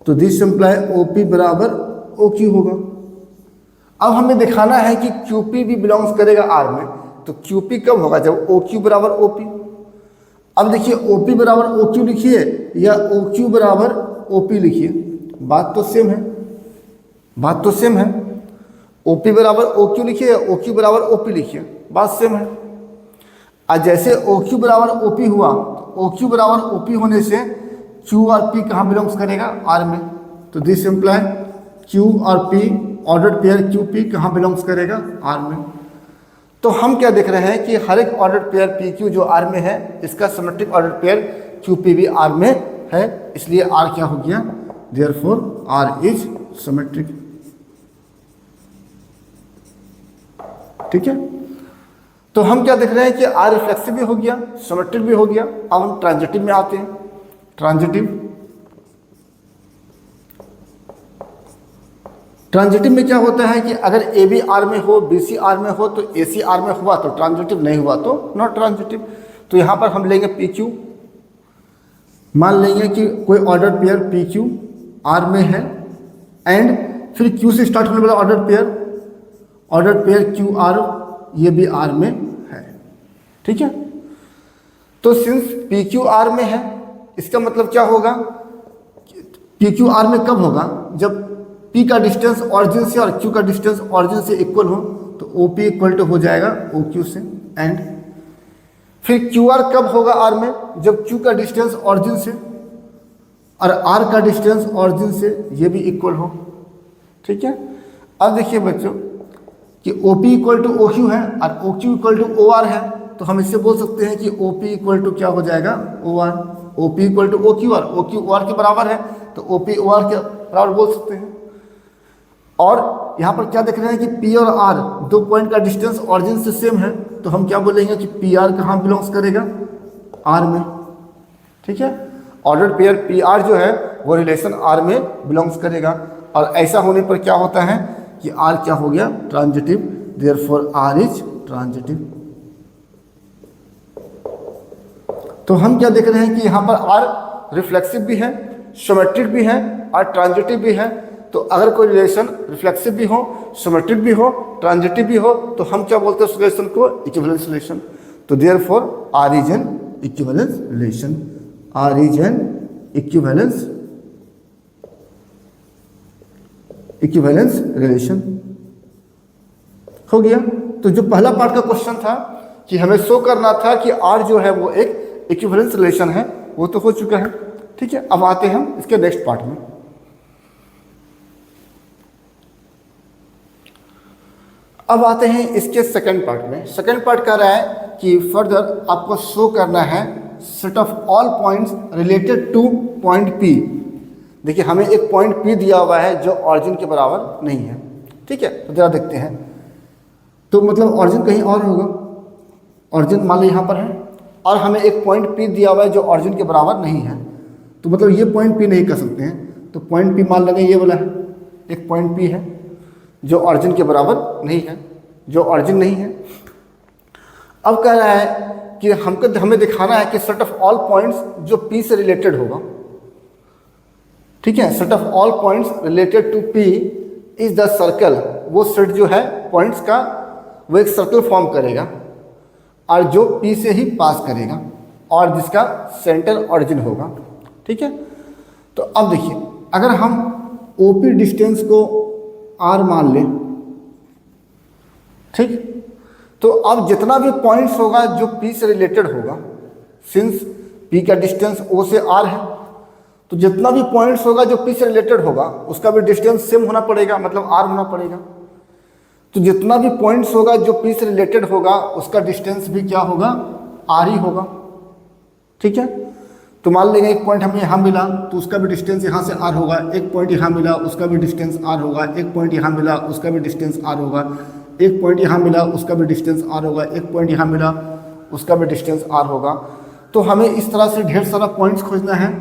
Speaker 1: तो दिस इम्प्लाई OP बराबर OQ होगा। अब हमें दिखाना है कि QP भी बिलोंग्स करेगा R में। तो QP कब होगा? जब OQ बराबर OP। अब देखिए OP बराबर OQ लिखिए या OQ बराबर OP लिखिए, बात तो सेम है। OP बराबर OQ लिखिए या OQ बराबर OP लिखिए, बात सेम है। और जैसे OQ बराबर OP हुआ तो OQ बराबर OP होने से Q और P कहाँ बिलोंग्स करेगा? R में। तो दिस इम्प्लाई Q और P ऑर्डर पेयर QP कहाँ बिलोंग्स करेगा? R में। तो हम क्या देख रहे हैं कि हर एक ऑर्डर पेयर PQ जो R में है इसका सिमेट्रिक ऑर्डर पेयर QP भी R में है, इसलिए R क्या हो गया? Therefore R is symmetric. ठीक है, तो हम क्या देख रहे हैं कि R रिफ्लेक्सिव भी हो गया, सिमेट्रिक भी हो गया। अब हम ट्रांजिटिव में आते हैं। ट्रांजिटिव में क्या होता है कि अगर AB R में हो, BC R में हो तो AC R में हुआ तो ट्रांजिटिव, नहीं हुआ तो नॉट ट्रांजिटिव। तो यहाँ पर हम लेंगे PQ, मान लेंगे कि कोई ऑर्डर पेयर PQ R में है एंड फिर Q से स्टार्ट होने वाला ऑर्डर पेयर QR ये भी R में है। ठीक है, तो सिंस PQ R में है इसका मतलब क्या होगा? PQ R में कब होगा? जब P का डिस्टेंस ऑरिजिन से और Q का डिस्टेंस ऑरिजिन से इक्वल हो, तो OP इक्वल टू हो जाएगा OQ से। एंड फिर QR कब होगा R में? जब Q का डिस्टेंस ऑरिजिन से और R का डिस्टेंस ऑरिजिन से ये भी इक्वल हो। ठीक है, अब देखिए बच्चों कि OP इक्वल टू OQ है और OQ इक्वल टू OR है, तो हम इससे बोल सकते हैं कि OP इक्वल टू क्या हो जाएगा? OR। OP equal to OQ और OQ OR के बराबर है तो OP OR के बराबर बोल सकते हैं। और यहाँ पर क्या देख रहे हैं कि P और R दो पॉइंट का डिस्टेंस ऑरिजिन से सेम है, तो हम क्या बोलेंगे कि PR कहाँ बिलोंग्स करेगा? R में। ठीक है, ऑर्डर पेयर PR जो है वो रिलेशन R में बिलोंग्स करेगा। और ऐसा होने पर क्या होता है कि R क्या हो गया? Transitive. Therefore R is transitive. तो हम क्या देख रहे हैं कि यहाँ पर R रिफ्लेक्सिव भी है, सिमेट्रिक भी है और ट्रांजिटिव भी है। तो अगर कोई रिलेशन रिफ्लेक्सिव भी हो, सिमेट्रिक भी हो, ट्रांजिटिव भी हो तो हम क्या बोलते हैं उस रिलेशन को? Equivalence relation. तो therefore R is an equivalence relation. R is an equivalence relation हो गया। तो जो पहला पार्ट का क्वेश्चन था कि हमें शो करना था कि R जो है वो एक इक्विवेलेंस रिलेशन है, वो तो हो चुका है। ठीक है, अब आते हैं हम इसके नेक्स्ट पार्ट में। अब आते हैं इसके सेकंड पार्ट में। सेकंड पार्ट कह रहा है कि फर्दर आपको शो करना है set of all points related two point P. देखिए हमें एक पॉइंट पी दिया हुआ है जो ऑरिजिन के बराबर नहीं है, ठीक है। तो जरा देखते हैं, तो मतलब ऑरिजिन कहीं और होगा, ऑरिजिन मान लो यहाँ पर है और हमें एक पॉइंट पी दिया हुआ है जो ऑरिजिन के बराबर नहीं है, तो मतलब ये पॉइंट पी नहीं कर सकते हैं। तो पॉइंट पी मान लेंगे ये वाला है, एक पॉइंट पी है जो ऑरिजिन के बराबर नहीं है, जो ऑरिजिन नहीं है। अब कह रहा है कि हमें दिखाना है कि सेट ऑफ ऑल पॉइंट्स जो पी से रिलेटेड होगा, ठीक है। Set of all points related to P is the circle. वो सेट जो है पॉइंट्स का वो एक सर्कल फॉर्म करेगा और जो पी से ही पास करेगा और जिसका सेंटर ऑरिजिन होगा, ठीक है। तो अब देखिए अगर हम ओपी डिस्टेंस को आर मान लें, ठीक, तो अब जितना भी पॉइंट्स होगा जो पी से रिलेटेड होगा, सिंस पी का डिस्टेंस ओ से आर है, तो जितना भी पॉइंट्स होगा जो पी से रिलेटेड होगा उसका भी डिस्टेंस सेम होना पड़ेगा, मतलब आर होना पड़ेगा। तो जितना भी पॉइंट्स होगा जो पी से रिलेटेड होगा उसका डिस्टेंस भी क्या होगा, आर ही होगा, ठीक है। तो मान लेंगे एक पॉइंट हमें यहाँ मिला तो उसका भी डिस्टेंस यहाँ से आर होगा, एक पॉइंट यहाँ मिला उसका भी डिस्टेंस आर होगा, एक पॉइंट यहाँ मिला उसका भी डिस्टेंस आर होगा, एक पॉइंट यहाँ मिला उसका भी डिस्टेंस आर होगा, एक पॉइंट यहाँ मिला उसका भी डिस्टेंस आर होगा। तो हमें इस तरह से ढेर सारा पॉइंट्स खोजना है,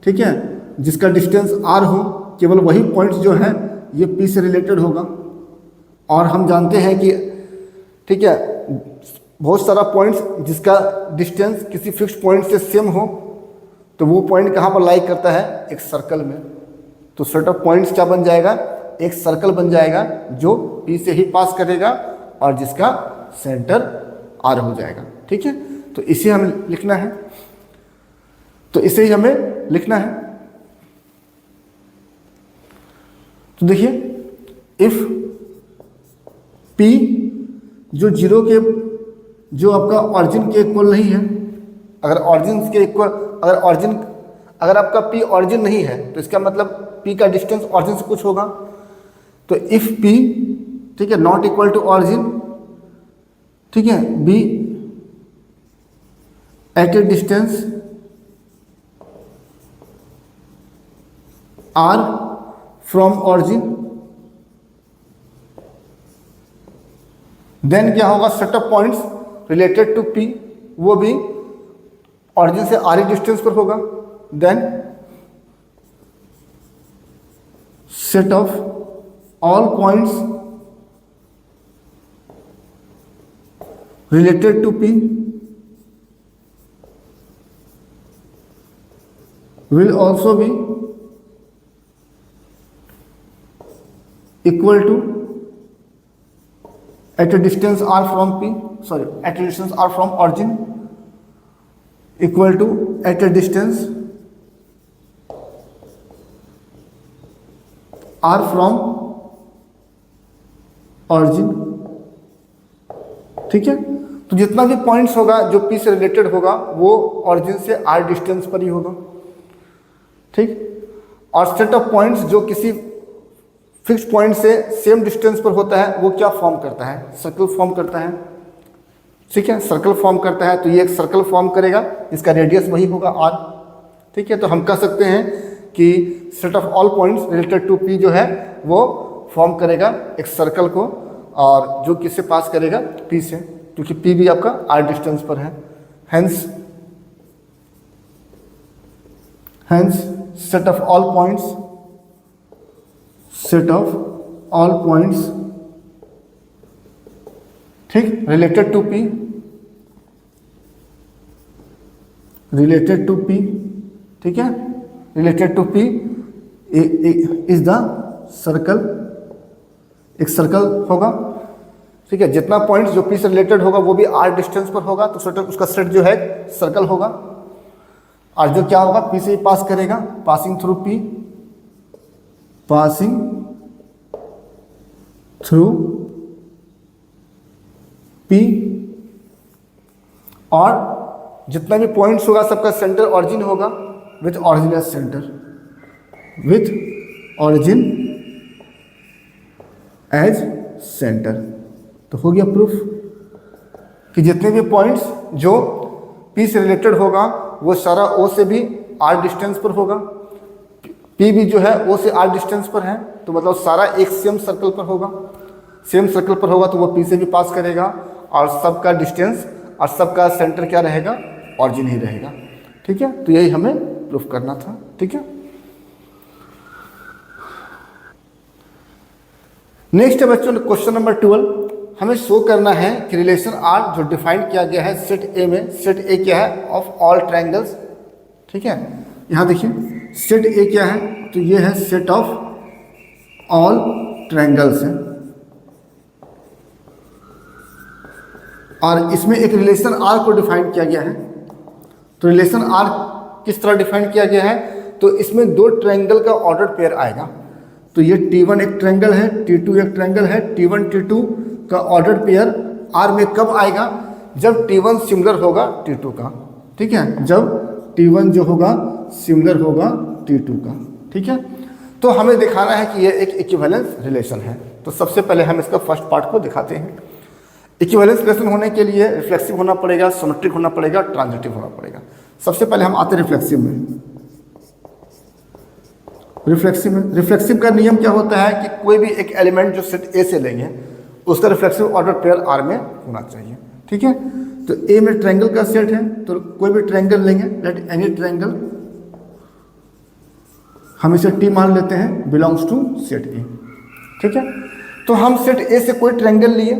Speaker 1: ठीक है, जिसका डिस्टेंस आर हो। केवल वही पॉइंट्स जो है ये पी से रिलेटेड होगा और हम जानते हैं कि, ठीक है, बहुत सारा पॉइंट्स जिसका डिस्टेंस किसी फिक्स पॉइंट से सेम हो, तो वो पॉइंट कहाँ पर लाई करता है, एक सर्कल में। तो सेट ऑफ पॉइंट्स क्या बन जाएगा, एक सर्कल बन जाएगा जो पी से ही पास करेगा और जिसका सेंटर आर हो जाएगा, ठीक है। तो इसे हमें लिखना है, तो इसे ही हमें लिखना है। तो देखिए इफ पी जो जीरो के, जो आपका ऑरिजिन के इक्वल नहीं है, अगर ऑरिजिन के इक्वल, अगर आपका पी ऑरिजिन नहीं है तो इसका मतलब पी का डिस्टेंस ऑरिजिन से कुछ होगा। तो इफ पी, ठीक है, नॉट इक्वल टू ऑरिजिन, ठीक है, be at a distance R from origin, then क्या होगा, set of points related to P वो भी ऑरिजिन से आर डिस्टेंस पर होगा। Then set of all points related to P will also be equal to at a distance r from p, sorry, at a distance r from origin, equal to at a distance r from origin, ठीक है। तो जितना भी points होगा जो p से related होगा वो ऑरिजिन से r डिस्टेंस पर ही होगा, ठीक। और सेट ऑफ पॉइंट्स जो किसी फिक्स पॉइंट से सेम डिस्टेंस पर होता है वो क्या फॉर्म करता है, सर्कल फॉर्म करता है, ठीक है, सर्कल फॉर्म करता है। तो ये एक सर्कल फॉर्म करेगा जिसका रेडियस वही होगा r, ठीक है। तो हम कह सकते हैं कि set of all points related to p जो है वो फॉर्म करेगा एक सर्कल को, और जो किससे पास करेगा, p से, क्योंकि p भी आपका r डिस्टेंस पर है। Hence set of all points, set of all points, ठीक, related to p, related to p, ठीक है, related to p is the circle, एक सर्कल होगा, ठीक है। जितना पॉइंट्स जो p से रिलेटेड होगा वो भी r डिस्टेंस पर होगा, तो सेट उसका सेट जो है सर्कल होगा। और जो क्या होगा, पी से ही पास करेगा, passing through P, passing through P, और जितना भी पॉइंट्स होगा सबका सेंटर ऑरिजिन होगा, with origin as centre, with origin as centre. तो हो गया प्रूफ कि जितने भी पॉइंट्स जो P से रिलेटेड होगा वो सारा O से भी R डिस्टेंस पर होगा, P भी जो है O से R डिस्टेंस पर है, तो मतलब सारा एक सेम सर्कल पर होगा, सेम सर्कल पर होगा तो वो P से भी पास करेगा और सबका डिस्टेंस और सबका सेंटर क्या रहेगा, ऑरिजिन ही रहेगा। ठीक है, तो यही हमें प्रूफ करना था। ठीक है, नेक्स्ट है बच्चों क्वेश्चन नंबर 12। हमें शो करना है कि रिलेशन R जो डिफाइन किया गया है सेट A में, सेट A क्या है, ऑफ ऑल ट्रायंगल्स। ठीक है, यहाँ देखिए सेट A क्या है, तो ये है सेट ऑफ ऑल ट्रायंगल्स है और इसमें एक रिलेशन R को डिफाइन किया गया है। तो रिलेशन R किस तरह डिफाइन किया गया है, तो इसमें दो ट्रायंगल का ऑर्डर पेयर आएगा। तो ये T1 एक ट्रायंगल है, T2 एक ट्रायंगल है, T1 T2 का ऑर्डर पेयर R में कब आएगा, जब T1 सिमिलर होगा T2 का। ठीक है, जब T1 जो होगा सिमिलर होगा T2 का। ठीक है, तो हमें दिखाना है कि ये एक इक्विवेलेंस रिलेशन है। तो सबसे पहले हम इसका फर्स्ट पार्ट को दिखाते हैं। इक्विवेलेंस रिलेशन होने के लिए रिफ्लेक्सिव होना पड़ेगा, सिमेट्रिक होना पड़ेगा, ट्रांजिटिव होना पड़ेगा। सबसे पहले हम आते हैं रिफ्लेक्सिव में। रिफ्लेक्सिव का नियम क्या होता है कि कोई भी एक एलिमेंट जो सेट ए से लेंगे उसका रिफ्लेक्सिव ऑर्डर पेयर आर में होना चाहिए। ठीक है, तो ए में ट्रायंगल का सेट है, तो कोई भी ट्रायंगल लेंगे, लेट एनी ट्रायंगल, हम इसे टी मान लेते हैं, बिलोंग्स टू सेट ए। ठीक है, तो हम सेट ए से कोई ट्रायंगल लिए।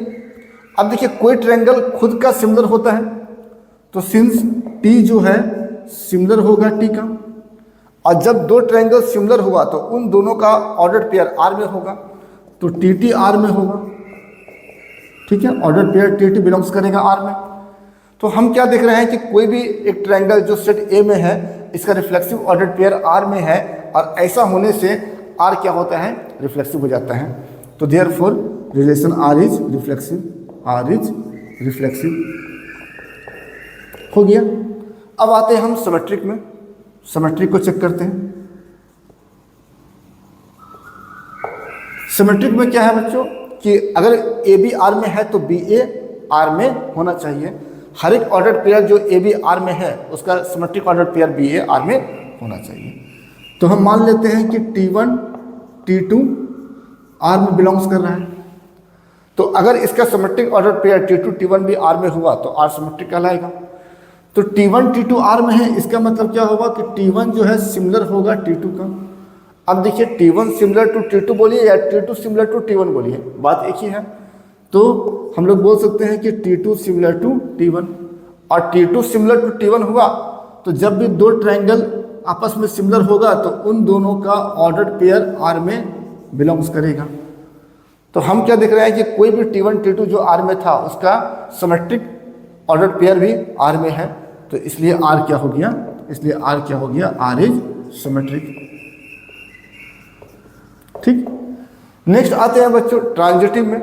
Speaker 1: अब देखिए कोई ट्रायंगल खुद का सिमिलर होता है, तो सिंस टी जो है सिमिलर होगा टी का, और जब दो ट्रायंगल सिमिलर हुआ तो उन दोनों का ऑर्डर पेयर आर में होगा, तो टी टी आर में होगा। ठीक है, order pair T T belongs करेगा आर में। तो हम क्या देख रहे हैं कि कोई भी एक ट्रायंगल जो सेट ए में है इसका रिफ्लेक्सिव ऑर्डर पेयर आर में है, और ऐसा होने से आर क्या होता है, रिफ्लेक्सिव हो जाता है। तो therefore relation R is reflexive, R is reflexive हो गया। अब आते हैं हम सिमेट्रिक में, सिमेट्रिक को चेक करते हैं। सिमेट्रिक में क्या है बच्चों कि अगर ए बी आर में है तो बी ए आर में होना चाहिए। हर एक ऑर्डर पेयर जो ए बी आर में है उसका symmetric order pair B A R में होना चाहिए। तो हम मान लेते हैं कि T1 T2 आर में बिलोंग्स कर रहा है, तो अगर इसका symmetric order pair T2 T1 भी आर में हुआ तो आर सिमेट्रिक कहलाएगा। तो T1 T2 आर में है, इसका मतलब क्या होगा कि T1 जो है सिमिलर होगा T2 का। अब देखिए T1 सिमिलर टू T2 बोलिए या T2 सिमिलर टू T1 बोलिए, बात एक ही है। तो हम लोग बोल सकते हैं कि T2 सिमिलर टू T1, और T2 सिमिलर टू T1 हुआ तो जब भी दो ट्रायंगल आपस में सिमिलर होगा तो उन दोनों का ऑर्डर पेयर आर में बिलोंग्स करेगा। तो हम क्या देख रहे हैं कि कोई भी T1 T2 जो आर में था उसका सिमेट्रिक ऑर्डर पेयर भी आर में है, तो इसलिए आर क्या हो गया, इसलिए आर क्या हो गया, आर इज सिमेट्रिक। ठीक, नेक्स्ट आते हैं बच्चों ट्रांजिटिव में।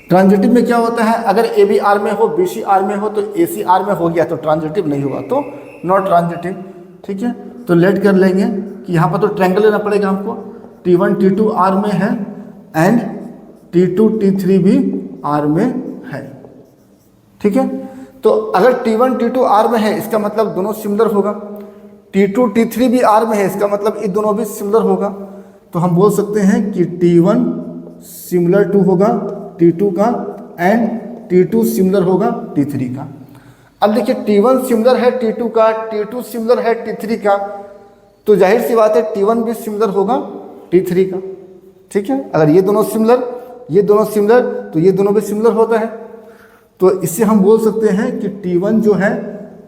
Speaker 1: ट्रांजिटिव में क्या होता है, अगर ए बी आर में हो, बी सी आर में हो, तो ए सी आर में हो गया तो ट्रांजिटिव, नहीं हुआ तो नॉट ट्रांजिटिव। ठीक है, तो लेट कर लेंगे कि यहाँ पर तो ट्रायंगल लेना पड़ेगा हमको। T1 T2 आर में है एंड T2 T3 भी आर में है। ठीक है, तो अगर T1 T2 आर में है इसका मतलब दोनों सिमिलर होगा, T2 T3 भी आर में है इसका मतलब ये दोनों भी सिमिलर होगा। तो हम बोल सकते हैं कि T1 सिमिलर टू होगा T2 का एंड T2 सिमिलर होगा T3 का। अब देखिए T1 सिमिलर है T2 का, T2 सिमिलर है T3 का, तो जाहिर सी बात है T1 भी सिमिलर होगा T3 का। ठीक है, अगर ये दोनों सिमिलर तो ये दोनों भी सिमिलर होता है, तो इससे हम बोल सकते हैं कि T1 जो है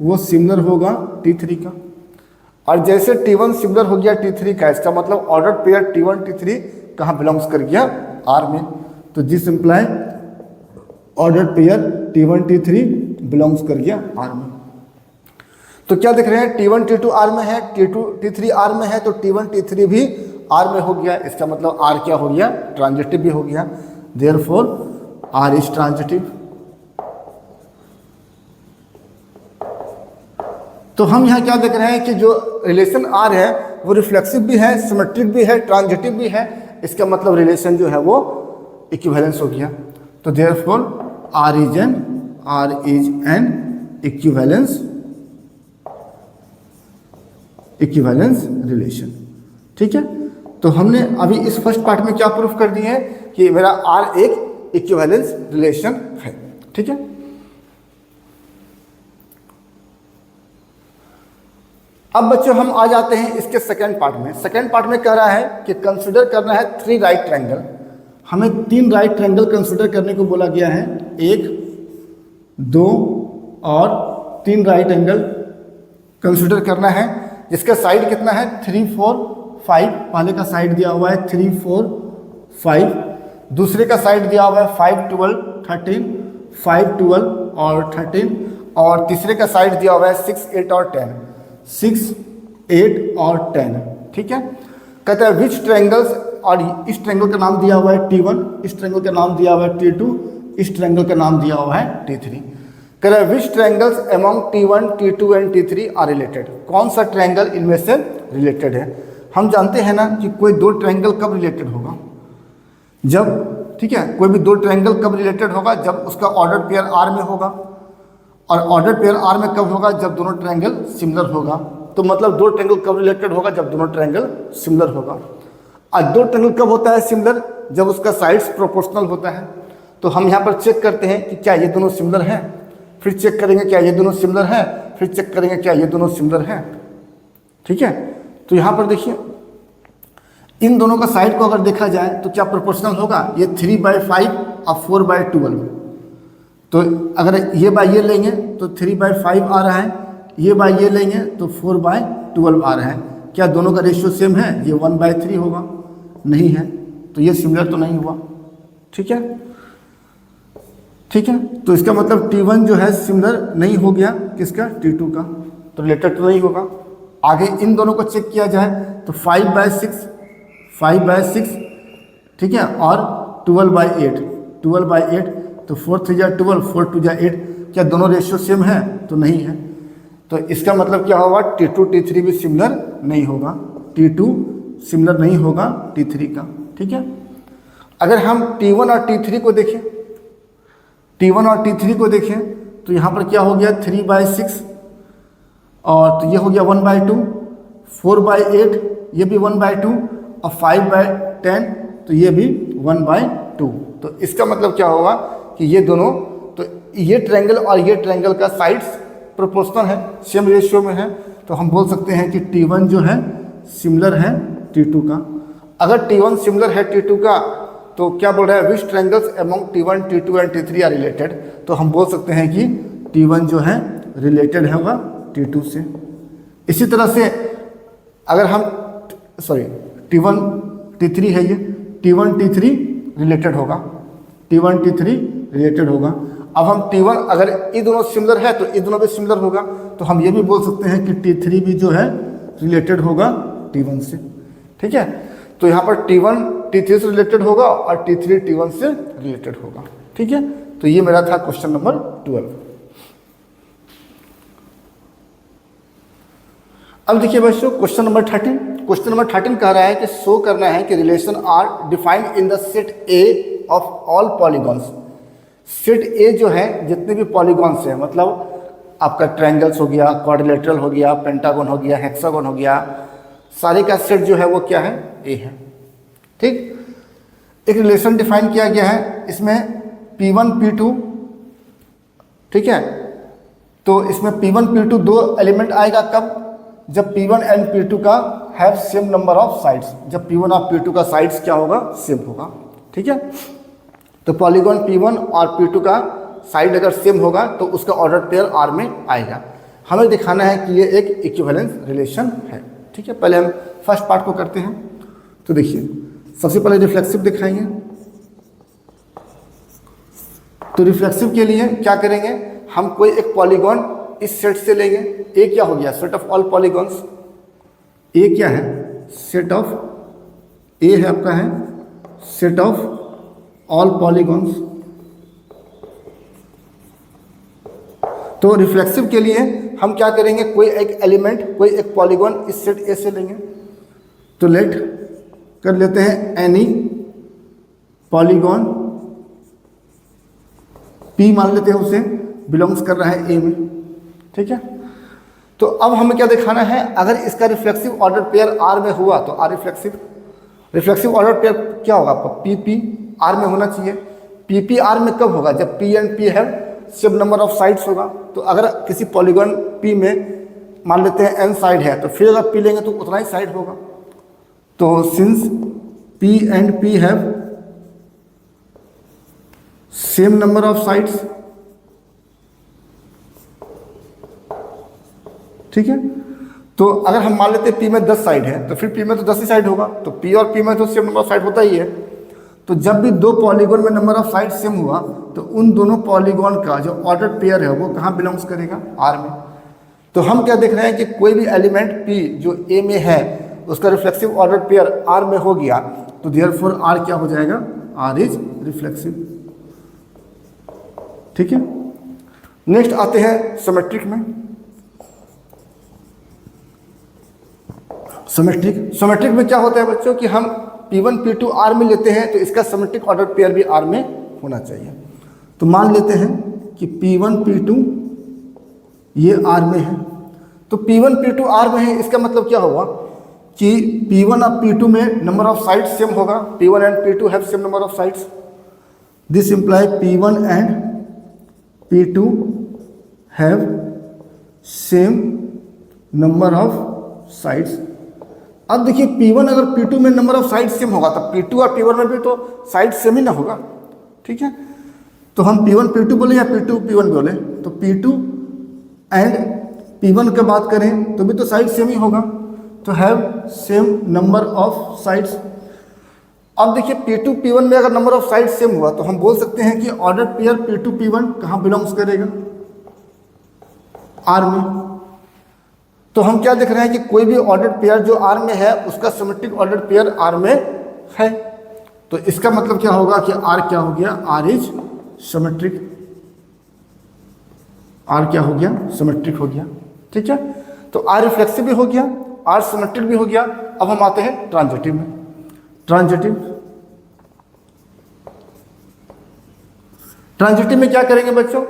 Speaker 1: वो सिमिलर होगा T3 का, और जैसे T1 सिमिलर हो गया T3 का, इसका मतलब ऑर्डर पेयर T1 T3 कहाँ बिलोंग्स कर गया, आर में। तो जिस imply order pair T1 T3 belongs कर गया आर में। तो क्या देख रहे हैं, T1 T2 आर में है, T2 T3 आर में है, तो T1 T3 भी आर में हो गया, इसका मतलब आर क्या हो गया, ट्रांजिटिव भी हो गया। Therefore R is transitive. तो हम यहाँ क्या देख रहे हैं कि जो रिलेशन आर है वो रिफ्लेक्सिव भी है, सिमेट्रिक भी है, ट्रांजिटिव भी है। इसका मतलब रिलेशन जो है वो इक्विवेलेंस हो गया। तो therefore R is an equivalence relation. ठीक है, तो हमने अभी इस फर्स्ट पार्ट में क्या प्रूफ कर दिए हैं कि मेरा आर एक इक्विवेलेंस रिलेशन है। ठीक है, अब बच्चों हम आ जाते हैं इसके सेकेंड पार्ट में। सेकेंड पार्ट में कह रहा है कि कंसिडर करना है 3 राइट ट्रायंगल। हमें 3 राइट ट्रायंगल कंसिडर करने को बोला गया है, 1, 2 और 3 राइट एंगल कंसिडर करना है, जिसका साइड कितना है 3, 4, 5। पहले का साइड दिया हुआ है 3, 4, 5, दूसरे का साइड दिया हुआ है 5, 12, 13, 5, 12 और 13, और तीसरे का साइड दिया हुआ है 6, 8 और 10, 6, 8 और 10। ठीक है, कहता है विच ट्रायंगल्स, और इस ट्रायंगल का नाम दिया हुआ है T1, इस ट्रायंगल का नाम दिया हुआ है T2, इस ट्रायंगल का नाम दिया हुआ है T3। कह रहा है which triangles among T1, T2 and T3 are related. कौन सा ट्रायंगल इनमें से रिलेटेड है। हम जानते हैं ना कि कोई 2 ट्रायंगल कब रिलेटेड होगा, जब, ठीक है, कोई भी 2 ट्रायंगल कब रिलेटेड होगा, जब उसका ऑर्डर पेयर आर में होगा। और ऑर्डर पेयर आर में कब होगा, जब दोनों ट्रायंगल सिमिलर होगा। तो मतलब 2 ट्रायंगल कब रिलेटेड होगा, जब दोनों ट्रायंगल सिमिलर होगा। और 2 ट्रायंगल कब होता है सिमिलर, जब उसका साइड्स प्रोपोर्शनल होता है। तो हम यहाँ पर चेक करते हैं कि क्या ये दोनों सिमिलर हैं, फिर चेक करेंगे क्या ये दोनों सिमिलर हैं, फिर चेक करेंगे क्या ये दोनों सिमिलर हैं। ठीक है, तो यहाँ पर देखिए इन दोनों का साइड को अगर देखा जाए तो क्या प्रोपोर्शनल होगा, ये 3/5 और 4/12। तो अगर ये बाय ये लेंगे तो 3/5 आ रहा है, ये बाय ये लेंगे तो 4/12 आ रहा है। क्या दोनों का रेशियो सेम है, ये 1/3 होगा, नहीं है, तो ये सिमिलर तो नहीं हुआ। ठीक है, ठीक है, तो इसका मतलब T1 जो है सिमिलर नहीं हो गया किसका, T2 का, तो रिलेटेड तो नहीं होगा। आगे इन दोनों को चेक किया जाए तो 5/6, ठीक है, और 12/8, तो 4 3 जा 12, 4 2 जा 8। क्या दोनों रेशियो सेम है, तो नहीं है। तो इसका मतलब क्या होगा, T2 T3 भी सिमिलर नहीं होगा, T2 सिमिलर नहीं होगा T3 का। ठीक है, अगर हम T1 और T3 को देखें, T1 और T3 को देखें तो यहाँ पर क्या हो गया 3/6, और तो ये हो गया 1/2, 4/8 ये भी 1/2, और 5/10 तो ये भी 1/2। तो इसका मतलब क्या होगा कि ये दोनों, तो ये ट्रायंगल और ये ट्रायंगल का साइड्स प्रोपोर्शनल है, सेम रेशियो में है। तो हम बोल सकते हैं कि T1 जो है सिमिलर है T2 का। अगर T1 सिमिलर है T2 का तो क्या बोल रहा है, which triangles among T1, T2 and T3 are related. तो हम बोल सकते हैं कि T1 जो है रिलेटेड होगा T2 से। इसी तरह से अगर हम T1 T3 है, ये T1 T3 रिलेटेड होगा, T1 T3 रिलेटेड होगा। अब हम T1 अगर ये दोनों सिमिलर है तो ये दोनों भी सिमिलर होगा, तो हम ये भी बोल सकते हैं कि T3 भी जो है रिलेटेड होगा T1 से। ठीक है, तो यहाँ पर T1 T3 से रिलेटेड होगा और T3 T1 से रिलेटेड होगा। ठीक है, तो ये मेरा था क्वेश्चन नंबर 12। अब देखिए बच्चों क्वेश्चन नंबर 13। क्वेश्चन नंबर 13 कह रहा है कि शो करना है कि relation R defined in the set A of all polygons. Set A जो है जितने भी पॉलीगॉन्स हैं, मतलब आपका ट्रायंगल्स हो गया, क्वाड्रिलेटरल हो गया, पेंटागन हो गया, हेक्सागन हो गया, सारे का सेट जो है वो क्या है, ए है। ठीक, एक रिलेशन डिफाइन किया गया है, इसमें P1 P2, ठीक है, तो इसमें P1 P2 दो एलिमेंट आएगा कब, जब P1 एंड P2 का have same number of sides. जब P1 और P2 का साइड्स क्या होगा, सेम होगा। ठीक है, तो पॉलीगॉन P1 और P2 का साइड अगर सेम होगा तो उसका ऑर्डर पेयर R में आएगा। हमें दिखाना है कि ये एक इक्विवेलेंस रिलेशन है। ठीक है, पहले हम फर्स्ट पार्ट को करते हैं। तो देखिए सबसे पहले रिफ्लेक्सिव दिखाएंगे। तो रिफ्लेक्सिव के लिए क्या करेंगे, हम कोई एक पॉलीगॉन इस सेट से लेंगे। ए क्या हो गया, सेट ऑफ ऑल पॉलीगॉन्स। ए क्या है, सेट ऑफ, ए है आपका है सेट ऑफ ऑल पॉलीगॉन्स। तो रिफ्लेक्सिव के लिए हम क्या करेंगे, कोई एक एलिमेंट, कोई एक पॉलीगॉन इस सेट ए से लेंगे। तो लेट कर लेते हैं एनी पॉलीगॉन पी मान लेते हैं, उसे बिलोंग्स कर रहा है ए में, ठीक है। तो अब हमें क्या दिखाना है, अगर इसका रिफ्लेक्सिव ऑर्डर पेयर आर में हुआ तो आर रिफ्लेक्सिव ऑर्डर पेयर क्या होगा आपका, पी पी आर में होना चाहिए। पी पी आर में कब होगा, जब P and P have same number of sides होगा। तो अगर किसी पॉलीगॉन पी में मान लेते हैं एन साइड है, तो फिर अगर पी लेंगे तो उतना ही साइड होगा। तो since P and P have same number of sides, ठीक है। तो अगर हम मान लेते हैं पी में 10 साइड है, तो फिर पी में तो 10 ही साइड होगा। तो पी और पी में तो सेम नंबर ऑफ साइड होता ही है। तो जब भी दो पॉलीगॉन में नंबर ऑफ साइड सेम हुआ, तो उन दोनों पॉलीगॉन का जो ऑर्डर पेयर है वो कहाँ बिलोंग्स करेगा, आर में। तो हम क्या देख रहे हैं कि कोई भी एलिमेंट पी जो ए में है उसका रिफ्लेक्सिव ऑर्डर पेयर आर में हो गया, तो देयरफॉर आर क्या हो जाएगा, आर इज रिफ्लेक्सिव, ठीक है। नेक्स्ट आते हैं सिमेट्रिक में। सिमेट्रिक में क्या होता है बच्चों कि हम P1 P2 आर में लेते हैं, तो इसका सिमेट्रिक ऑर्डर पेयर भी आर में होना चाहिए। तो मान लेते हैं कि P1 P2 ये आर में है, तो P1 P2 आर में है, इसका मतलब क्या होगा कि P1 और P2 में नंबर ऑफ साइड्स सेम होगा। P1 and P2 have same number of sides, this imply P1 and P2 have same number of sides. अब देखिए P1 अगर P2 में नंबर ऑफ साइड सेम होगा, तब P2 और P1 में भी तो साइड सेम ही ना होगा, ठीक है। तो हम P1 P2 बोले या P2 P1 बोले, तो P2 एंड P1 की बात करें तो भी तो साइड सेम ही होगा, तो have same number of sides. अब देखिए P2 P1 में अगर नंबर ऑफ साइड सेम हुआ, तो हम बोल सकते हैं कि ऑर्डर पेयर P2 P1 कहाँ बिलोंग्स करेगा, आर में। तो हम क्या देख रहे हैं कि कोई भी ऑर्डर पेयर जो आर में है उसका सिमेट्रिक ऑर्डर पेयर आर में है। तो इसका मतलब क्या होगा कि आर क्या हो गया, आर इज सिमेट्रिक, आर क्या हो गया, सिमेट्रिक हो गया, ठीक है। तो आर रिफ्लेक्सिव भी हो गया, आर सिमेट्रिक भी हो गया। अब हम आते हैं ट्रांजिटिव में। ट्रांजिटिव में क्या करेंगे बच्चों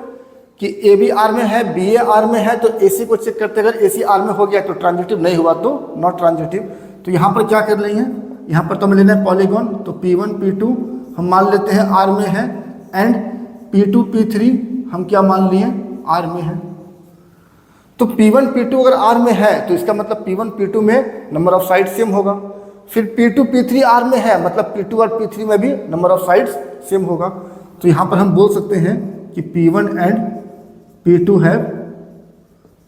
Speaker 1: कि ए बी आर में है, बी ए आर में है, तो ए सी को चेक करते, अगर ए सी आर में हो गया तो ट्रांजिटिव, नहीं हुआ तो नॉट ट्रांजिटिव। तो यहाँ पर क्या कर लेंगे, यहाँ पर तो हमें लेना है पॉलीगॉन, तो P1 P2 हम मान लेते हैं आर में है, एंड P2 P3 हम क्या मान लिए, आर में है। तो P1 P2 अगर आर में है तो इसका मतलब P1 P2 में नंबर ऑफ साइड सेम होगा। फिर P2 P3 आर में है, मतलब P2 और P3 में भी नंबर ऑफ साइड्स सेम होगा। तो यहाँ पर हम बोल सकते हैं कि P1 and P2 have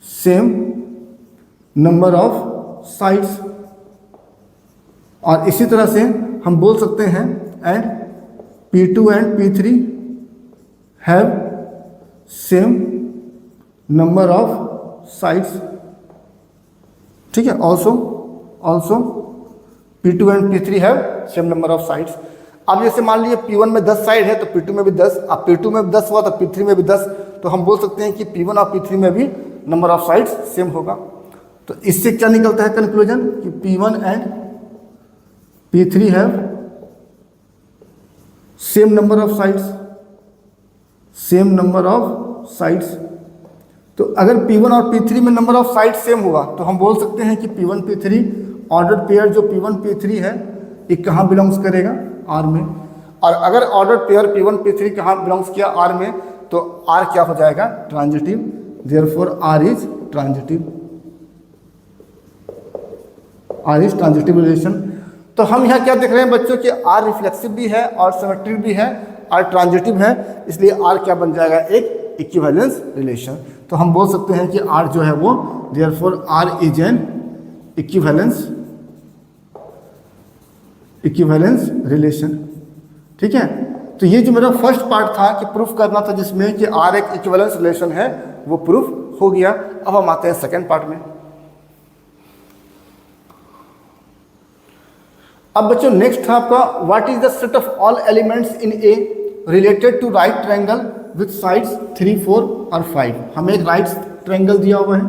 Speaker 1: same number of sides. और इसी तरह से हम बोल सकते हैं and P2 and P3 have same number of sides, ठीक है। Also P2 and P3 have same number of sides. अब जैसे मान लीजिए P1 में 10 साइड है तो P2 में भी 10, अब P2 में 10 हुआ तो P3 में भी 10, तो हम बोल सकते हैं कि P1 और P3 में भी नंबर ऑफ साइड्स सेम होगा। तो इससे क्या निकलता है कंक्लूजन कि P1 and P3 have same number of sides, तो अगर P1 और P3 में नंबर ऑफ साइड्स सेम हुआ तो हम बोल सकते हैं कि P1 P3 ऑर्डर पेयर जो P1 P3 है ये कहाँ बिलोंग्स करेगा, आर में। और अगर ऑर्डर पेयर P1 P3 कहाँ बिलोंग्स किया, आर में, तो आर क्या हो जाएगा, transitive, therefore R is transitive relation. तो हम यहाँ क्या देख रहे हैं बच्चों कि आर रिफ्लेक्सिव भी है और सिमेट्रिक भी है और ट्रांजिटिव है, इसलिए आर क्या बन जाएगा, एक इक्विवेलेंस रिलेशन। तो हम बोल सकते हैं कि आर जो है वो therefore R is an equivalence relation, ठीक है। तो ये जो मेरा फर्स्ट पार्ट था कि प्रूफ करना था जिसमें कि आर एक इक्विवेलेंस रिलेशन है, वो प्रूफ हो गया। अब हम आते हैं सेकेंड पार्ट में। अब बच्चों नेक्स्ट था आपका what is the set of all elements in A related to right triangle with sides 3, 4 और 5। हमें एक राइट ट्रायंगल दिया हुआ है,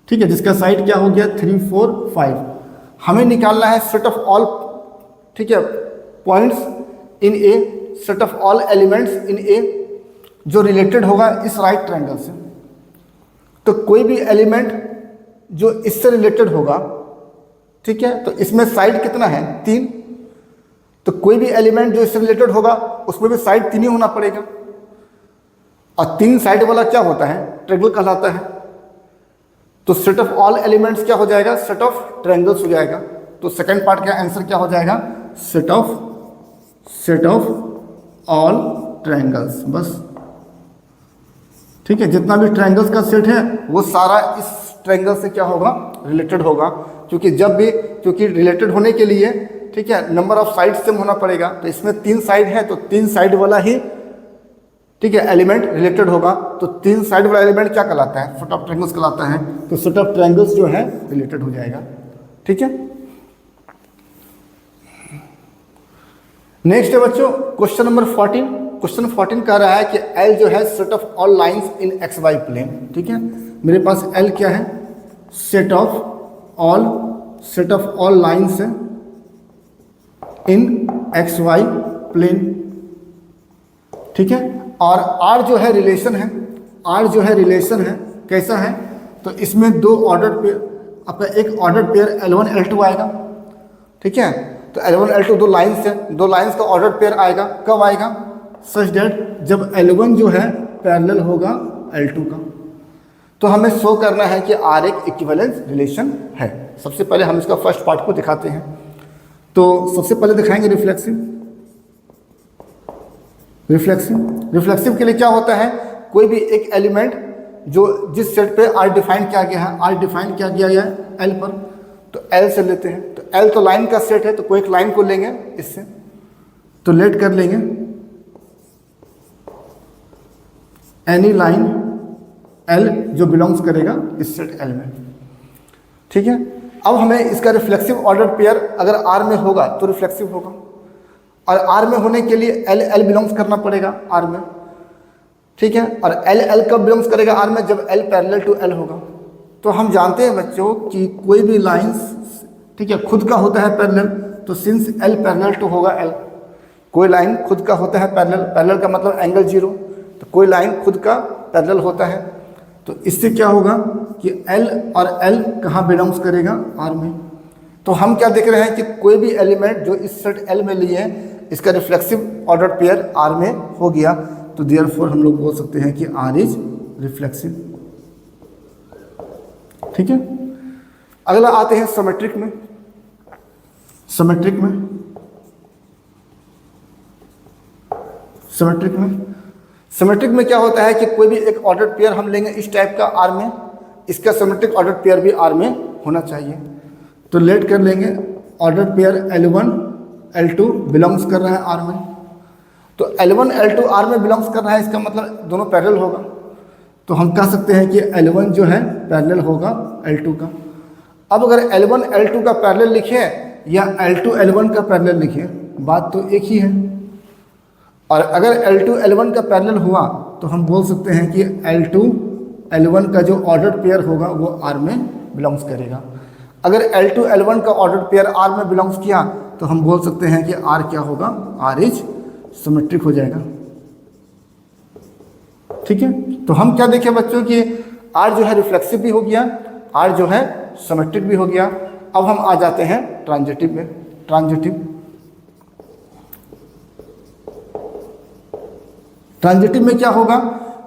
Speaker 1: ठीक है, जिसका साइड क्या हो गया 3 4 5। हमें निकालना है सेट ऑफ ऑल, ठीक है, points in A, set of all elements in A जो रिलेटेड होगा इस राइट ट्रायंगल से। तो कोई भी एलिमेंट जो इससे रिलेटेड होगा, ठीक है, तो इसमें साइड कितना है 3, तो कोई भी एलिमेंट जो इससे रिलेटेड होगा उसमें भी साइड 3 ही होना पड़ेगा। और 3 साइड वाला क्या होता है, ट्रायंगल कहलाता है। तो सेट ऑफ ऑल एलिमेंट्स क्या हो जाएगा, सेट ऑफ ट्रायंगल्स हो जाएगा। तो सेकंड पार्ट का आंसर क्या हो जाएगा, सेट ऑफ ऑल ट्रायंगल्स, बस, ठीक है। जितना भी ट्रायंगल्स का सेट है वो सारा इस ट्रायंगल से क्या होगा, रिलेटेड होगा, क्योंकि रिलेटेड होने के लिए, ठीक है, नंबर ऑफ साइड सेम होना पड़ेगा। तो इसमें 3 साइड है, तो 3 साइड वाला ही, ठीक है, एलिमेंट रिलेटेड होगा। तो 3 साइड वाला एलिमेंट क्या कहलाता है, सेट ऑफ ट्रायंगल्स कहलाता है। तो सेट ऑफ ट्रायंगल्स जो है रिलेटेड हो जाएगा, ठीक है। नेक्स्ट है बच्चों क्वेश्चन नंबर 14। क्वेश्चन 14 कह रहा है कि एल जो है set of all lines in X Y plane, ठीक है। मेरे पास एल क्या है, set of all lines in X Y plane, ठीक है। और आर जो है रिलेशन है, कैसा है, तो इसमें 2 ऑर्डर पेयर, आपका एक ऑर्डर पेयर L1 L2 आएगा, ठीक है। तो L1 L2 2 लाइन्स है, 2 लाइन्स का ऑर्डर पेयर आएगा, कब आएगा, सच डेट जब L1 जो है पैरेलल होगा L2 का। तो हमें शो करना है कि R एक इक्विवेलेंस रिलेशन है। सबसे पहले हम इसका फर्स्ट पार्ट को दिखाते हैं। तो सबसे पहले दिखाएंगे रिफ्लेक्सिव के लिए क्या होता है, कोई भी एक एलिमेंट जो जिस सेट पे R डिफाइन किया गया है L पर, तो L से लेते हैं। तो L तो लाइन का सेट है, तो कोई एक लाइन को लेंगे इससे, तो लेट कर लेंगे एनी लाइन L जो बिलोंग्स करेगा इस सेट L में, ठीक है। अब हमें इसका रिफ्लेक्सिव ऑर्डर पेयर अगर R में होगा तो रिफ्लेक्सिव होगा, और R में होने के लिए L बिलोंग्स करना पड़ेगा R में, ठीक है। और L कब बिलोंग्स करेगा R में, जब L पैरेलल टू L होगा। तो हम जानते हैं बच्चों कि कोई भी लाइंस, ठीक है, खुद का होता है पैरेलल। तो सिंस L पैरेलल टू होगा L, कोई लाइन खुद का होता है पैरेलल का मतलब एंगल 0, तो कोई लाइन खुद का पैरेलल होता है। तो इससे क्या होगा कि L और L कहाँ बिलोंग्स करेगा, R में। तो हम क्या देख रहे हैं कि कोई भी एलिमेंट जो इस सेट L में लिए हैं इसका रिफ्लेक्सिव ऑर्डर पेयर R में हो गया। तो देयरफॉर हम लोग बोल सकते हैं कि R इज रिफ्लेक्सिव, ठीक है। अगला आते हैं सिमेट्रिक में। सिमेट्रिक में क्या होता है कि कोई भी एक ऑर्डर पेयर हम लेंगे इस टाइप का R में, इसका सिमेट्रिक ऑर्डर पेयर भी R में होना चाहिए। तो लेट कर लेंगे order pair L1 L2 belongs कर रहा है R में। तो L1 L2 R में बिलोंग्स कर रहा है, इसका मतलब दोनों पैरेलल होगा। तो हम कह सकते हैं कि L1 जो है पैरेलल होगा L2 का। अब अगर L1 L2 का पैरेलल लिखे या L2 L1 का पैरेलल लिखे, बात तो एक ही है। और अगर L2 L1 का पैरेलल हुआ तो हम बोल सकते हैं कि L2 L1 का जो ऑर्डर पेयर होगा वो R में बिलोंग्स करेगा। अगर L2 L1 का ऑर्डर पेयर R में बिलोंग्स किया तो हम बोल सकते हैं कि R क्या होगा, R इज सिमेट्रिक हो जाएगा, ठीक है। तो हम क्या देखें बच्चों कि R जो है रिफ्लेक्सिव भी हो गया, R जो है सिमेट्रिक भी हो गया। अब हम आ जाते हैं ट्रांजिटिव में। ट्रांजिटिव में क्या होगा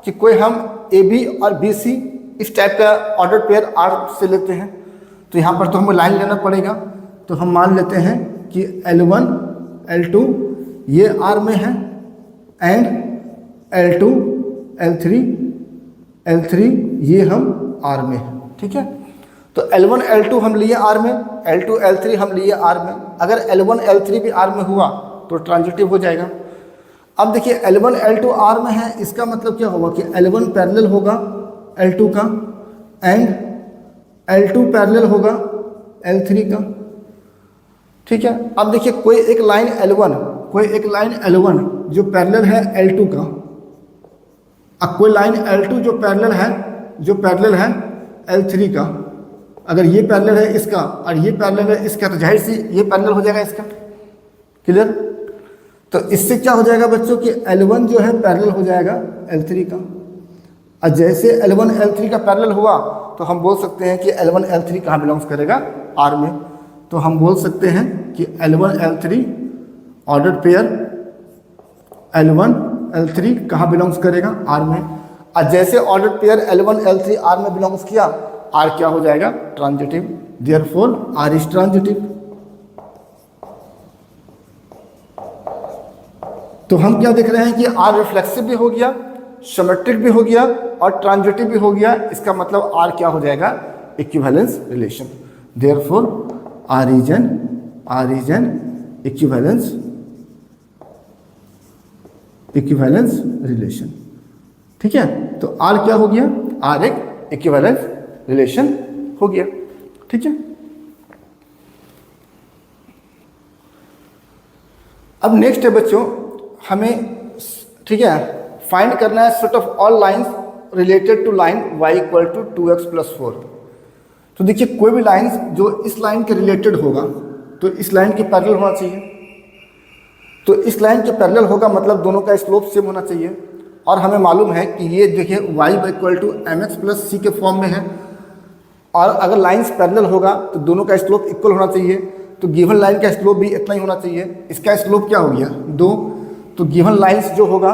Speaker 1: कि कोई हम AB और BC इस टाइप का ऑर्डर पेयर R से लेते हैं। तो यहाँ पर तो हमें लाइन लेना पड़ेगा। तो हम मान लेते हैं कि L1 L2 ये R में है एंड L2 L3 ये हम R में है, ठीक है। तो L1 L2 हम लिए R में, L2 L3 हम लिए R में। अगर L1 L3 भी R में हुआ तो ट्रांजिटिव हो जाएगा। अब देखिए L1 L2 R में है, इसका मतलब क्या होगा कि L1 पैरेलल होगा L2 का एंड L2 पैरेलल होगा L3 का, ठीक है। अब देखिए कोई एक लाइन L1 जो पैरेलल है L2 का, अब कोई लाइन L2 जो पैरेलल है जो पैरेलल है L3 का, अगर ये पैरेलल है इसका और ये पैरेलल है इसका, तो जाहिर सी ये पैरेलल हो जाएगा इसका। क्लियर? तो इससे क्या हो जाएगा बच्चों कि L1 जो है पैरेलल हो जाएगा L3 का, और जैसे L1 L3 का पैरेलल हुआ तो हम बोल सकते हैं कि L1 L3 कहाँ बिलोंग्स करेगा, R में। तो हम बोल सकते हैं कि L1 L3 ordered pair L1 L3 कहाँ बिलोंग्स करेगा, R में। और जैसे ordered pair L1 L3 R में बिलोंग्स किया, R क्या हो जाएगा, transitive. Therefore R is transitive. तो हम क्या देख रहे हैं कि R रिफ्लेक्सिव भी हो गया, सिमेट्रिक भी हो गया और ट्रांजिटिव भी हो गया। इसका मतलब R क्या हो जाएगा, equivalence relation. Therefore R is an equivalence relation. ठीक है, तो R क्या हो गया, R एक इक्विवेलेंस रिलेशन हो गया। ठीक है, अब नेक्स्ट है बच्चों, हमें ठीक है फाइंड करना है set of all lines related to line y equal to 2x+4। तो देखिए कोई भी लाइंस जो इस लाइन के रिलेटेड होगा तो इस लाइन के पैरेलल होना चाहिए। तो इस लाइन के पैरेलल होगा मतलब दोनों का स्लोप सेम होना चाहिए। और हमें मालूम है कि ये देखिए y इक्वल टू mx+c के फॉर्म में है, और अगर लाइंस पैरेलल होगा तो दोनों का स्लोप इक्वल होना चाहिए। तो गिवन लाइन का स्लोप भी इतना ही होना चाहिए। इसका स्लोप क्या हो गया, 2। तो गिवन लाइंस जो होगा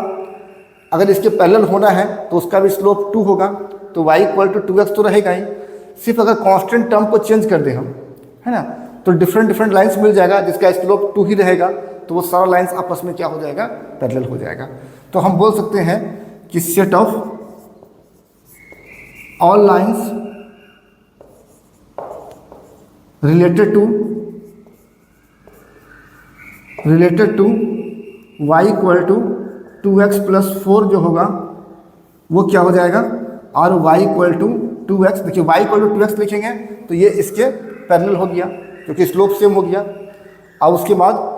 Speaker 1: अगर इसके पैरेलल होना है तो उसका भी स्लोप 2 होगा। तो y इक्वल टू 2x तो रहेगा ही, सिर्फ अगर कांस्टेंट टर्म को चेंज कर दें हम, है ना, तो डिफरेंट लाइंस मिल जाएगा जिसका स्लोप 2 ही रहेगा। तो वो सारा लाइंस आपस में क्या हो जाएगा, पैरेलल हो जाएगा। तो हम बोल सकते हैं कि set of all lines related to y equal to 2x+4 जो होगा वो क्या हो जाएगा, और y इक्वल टू 2x। देखिए y इक्वल टू 2x लिखेंगे तो ये इसके पैरेलल हो गया क्योंकि स्लोप सेम हो गया। और उसके बाद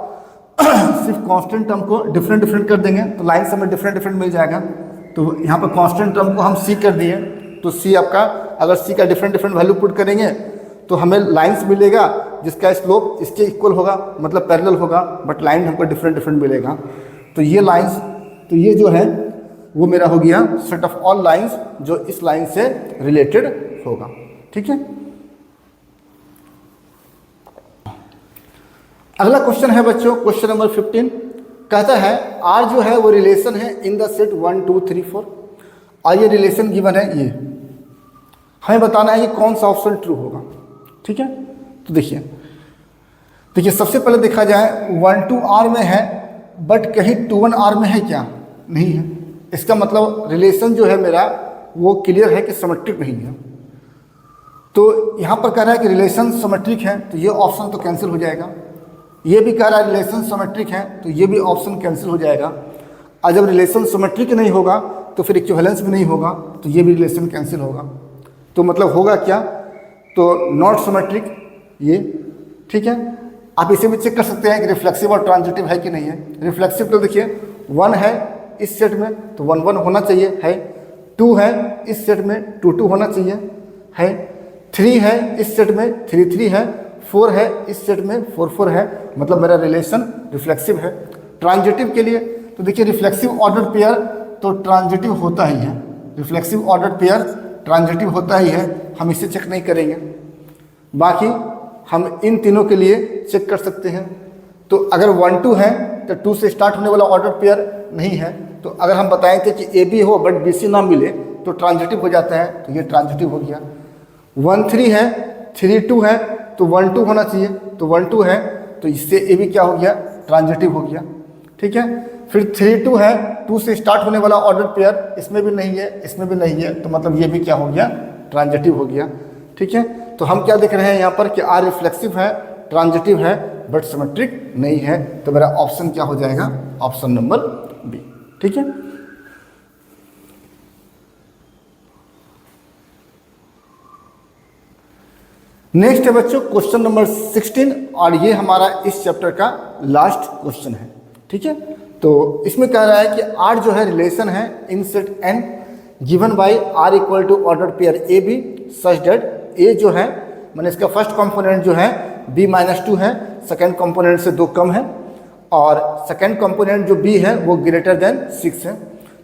Speaker 1: सिर्फ कांस्टेंट टर्म को डिफरेंट कर देंगे तो लाइन हमें डिफरेंट मिल जाएगा। तो यहाँ पर कांस्टेंट टर्म को हम c कर दिए, तो c आपका अगर c का डिफरेंट वैल्यू पुट करेंगे तो हमें लाइंस मिलेगा जिसका स्लोप इसके इक्वल होगा, मतलब पैरेलल होगा, बट लाइन हमको डिफरेंट मिलेगा। तो ये लाइंस, तो ये जो है वो मेरा हो गया सेट ऑफ ऑल लाइंस जो इस लाइन से रिलेटेड होगा। ठीक है, अगला क्वेश्चन है बच्चों, क्वेश्चन नंबर 15 कहता है R जो है वो रिलेशन है इन द सेट 1 2 3 4। और ये रिलेशन गिवन है, ये हमें बताना है कि कौन सा ऑप्शन ट्रू होगा। ठीक है, तो देखिए सबसे पहले देखा जाए 1 2 R में है बट कहीं 2 1 R में है क्या, नहीं है। इसका मतलब रिलेशन जो है मेरा वो क्लियर है कि सिमेट्रिक नहीं है। तो यहाँ पर कह रहा है कि रिलेशन सिमेट्रिक है तो ये ऑप्शन तो कैंसिल हो जाएगा। ये भी कह रहा है रिलेशन सिमेट्रिक है तो ये भी ऑप्शन कैंसिल हो जाएगा। और जब रिलेशन सिमेट्रिक नहीं होगा तो फिर इक्विवेलेंस भी नहीं होगा, तो ये भी रिलेशन कैंसिल होगा। तो मतलब होगा क्या, तो नॉट सिमेट्रिक ये। ठीक है, आप इसे भी चेक कर सकते हैं कि रिफ्लेक्सिव और ट्रांजिटिव है कि नहीं है। रिफ्लेक्सिव तो देखिए 1 है इस सेट में तो 1 1 होना चाहिए, है। 2 है इस सेट में 2 2 होना चाहिए, है। 3 है इस सेट में 3 3 है। 4 है इस सेट में 4 4 है, मतलब मेरा रिलेशन रिफ्लेक्सिव है। ट्रांजिटिव के लिए तो देखिए रिफ्लेक्सिव ऑर्डर पेयर तो ट्रांजिटिव होता ही है, रिफ्लेक्सिव ऑर्डर पेयर ट्रांजिटिव होता ही है, हम इसे चेक नहीं करेंगे। बाकी हम इन तीनों के लिए चेक कर सकते हैं। तो अगर 1 2 है तो 2 से स्टार्ट होने वाला ऑर्डर पेयर नहीं है। तो अगर हम बताएं थे कि AB हो बट BC ना मिले तो ट्रांजिटिव हो जाता है, तो ये ट्रांजिटिव हो गया। 1 3 है 3 2 है तो 1 2 होना चाहिए, तो 1 2 है तो इससे AB क्या हो गया, ट्रांजिटिव हो गया। ठीक है, फिर 3 2 है 2 से स्टार्ट होने वाला ऑर्डर पेयर, इसमें भी नहीं है इसमें भी नहीं है, तो मतलब ये भी क्या हो गया, ट्रांजिटिव हो गया। ठीक है, तो हम क्या देख रहे हैं यहाँ पर कि R रिफ्लेक्सिव है, ट्रांजिटिव है बट सिमेट्रिक नहीं है। तो मेरा ऑप्शन क्या हो जाएगा, ऑप्शन नंबर बी। ठीक है, नेक्स्ट है बच्चों क्वेश्चन नंबर 16 और ये हमारा इस चैप्टर का लास्ट क्वेश्चन है। ठीक है, तो इसमें कह रहा है कि R जो है रिलेशन है in set N given by R equal to order pair A B such that A जो है मैंने इसका फर्स्ट कंपोनेंट जो है b-2 है, सेकेंड कंपोनेंट से 2 कम है, और सेकेंड कंपोनेंट जो b है वो ग्रेटर देन 6 है।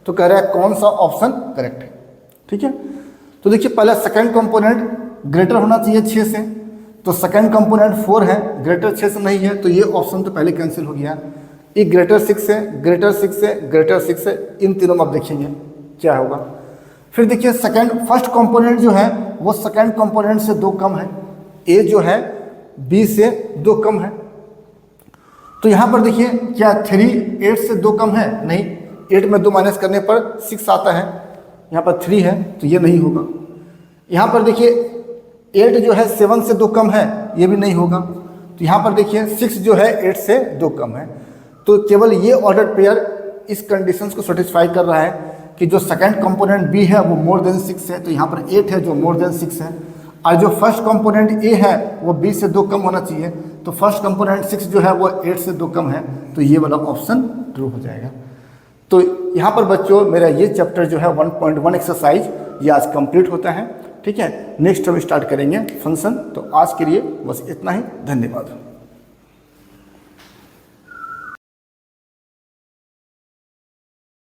Speaker 1: तो कह रहा है कौन सा ऑप्शन करेक्ट है। ठीक है, तो देखिए पहला सेकेंड कंपोनेंट ग्रेटर होना चाहिए 6 से, तो सेकेंड कंपोनेंट 4 है, ग्रेटर 6 से नहीं है, तो ये ऑप्शन तो पहले कैंसिल हो गया। ये ग्रेटर 6 है, ग्रेटर 6 है, ग्रेटर 6 है, इन तीनों में आप देखेंगे क्या होगा। फिर देखिए सेकेंड फर्स्ट कंपोनेंट जो है वो सेकेंड कंपोनेंट से 2 कम है, ए जो है बी से 2 कम है। तो यहाँ पर देखिए क्या 3 8 से 2 कम है? नहीं, 8 में 2 माइनस करने पर 6 आता है, यहाँ पर 3 है तो ये नहीं होगा। यहाँ पर देखिए 8 जो है 7 से 2 कम है, ये भी नहीं होगा। तो यहाँ पर देखिए 6 जो है 8 से 2 कम है। तो केवल ये ऑर्डर पेयर इस कंडीशंस को सेटिस्फाई कर रहा है कि जो सेकंड कंपोनेंट बी है वो मोर देन 6 है, तो यहाँ पर 8 है जो मोर देन 6 है, और जो फर्स्ट कंपोनेंट ए है वो बी से 2 कम होना चाहिए, तो फर्स्ट कंपोनेंट 6 जो है वो 8 से 2 कम है, तो ये वाला ऑप्शन ट्रू हो जाएगा। तो यहाँ पर बच्चों मेरा ये चैप्टर जो है 1.1 एक्सरसाइज ये आज कंप्लीट होता है। ठीक है, नेक्स्ट हम स्टार्ट करेंगे फंक्शन। तो आज के लिए बस इतना ही, धन्यवाद।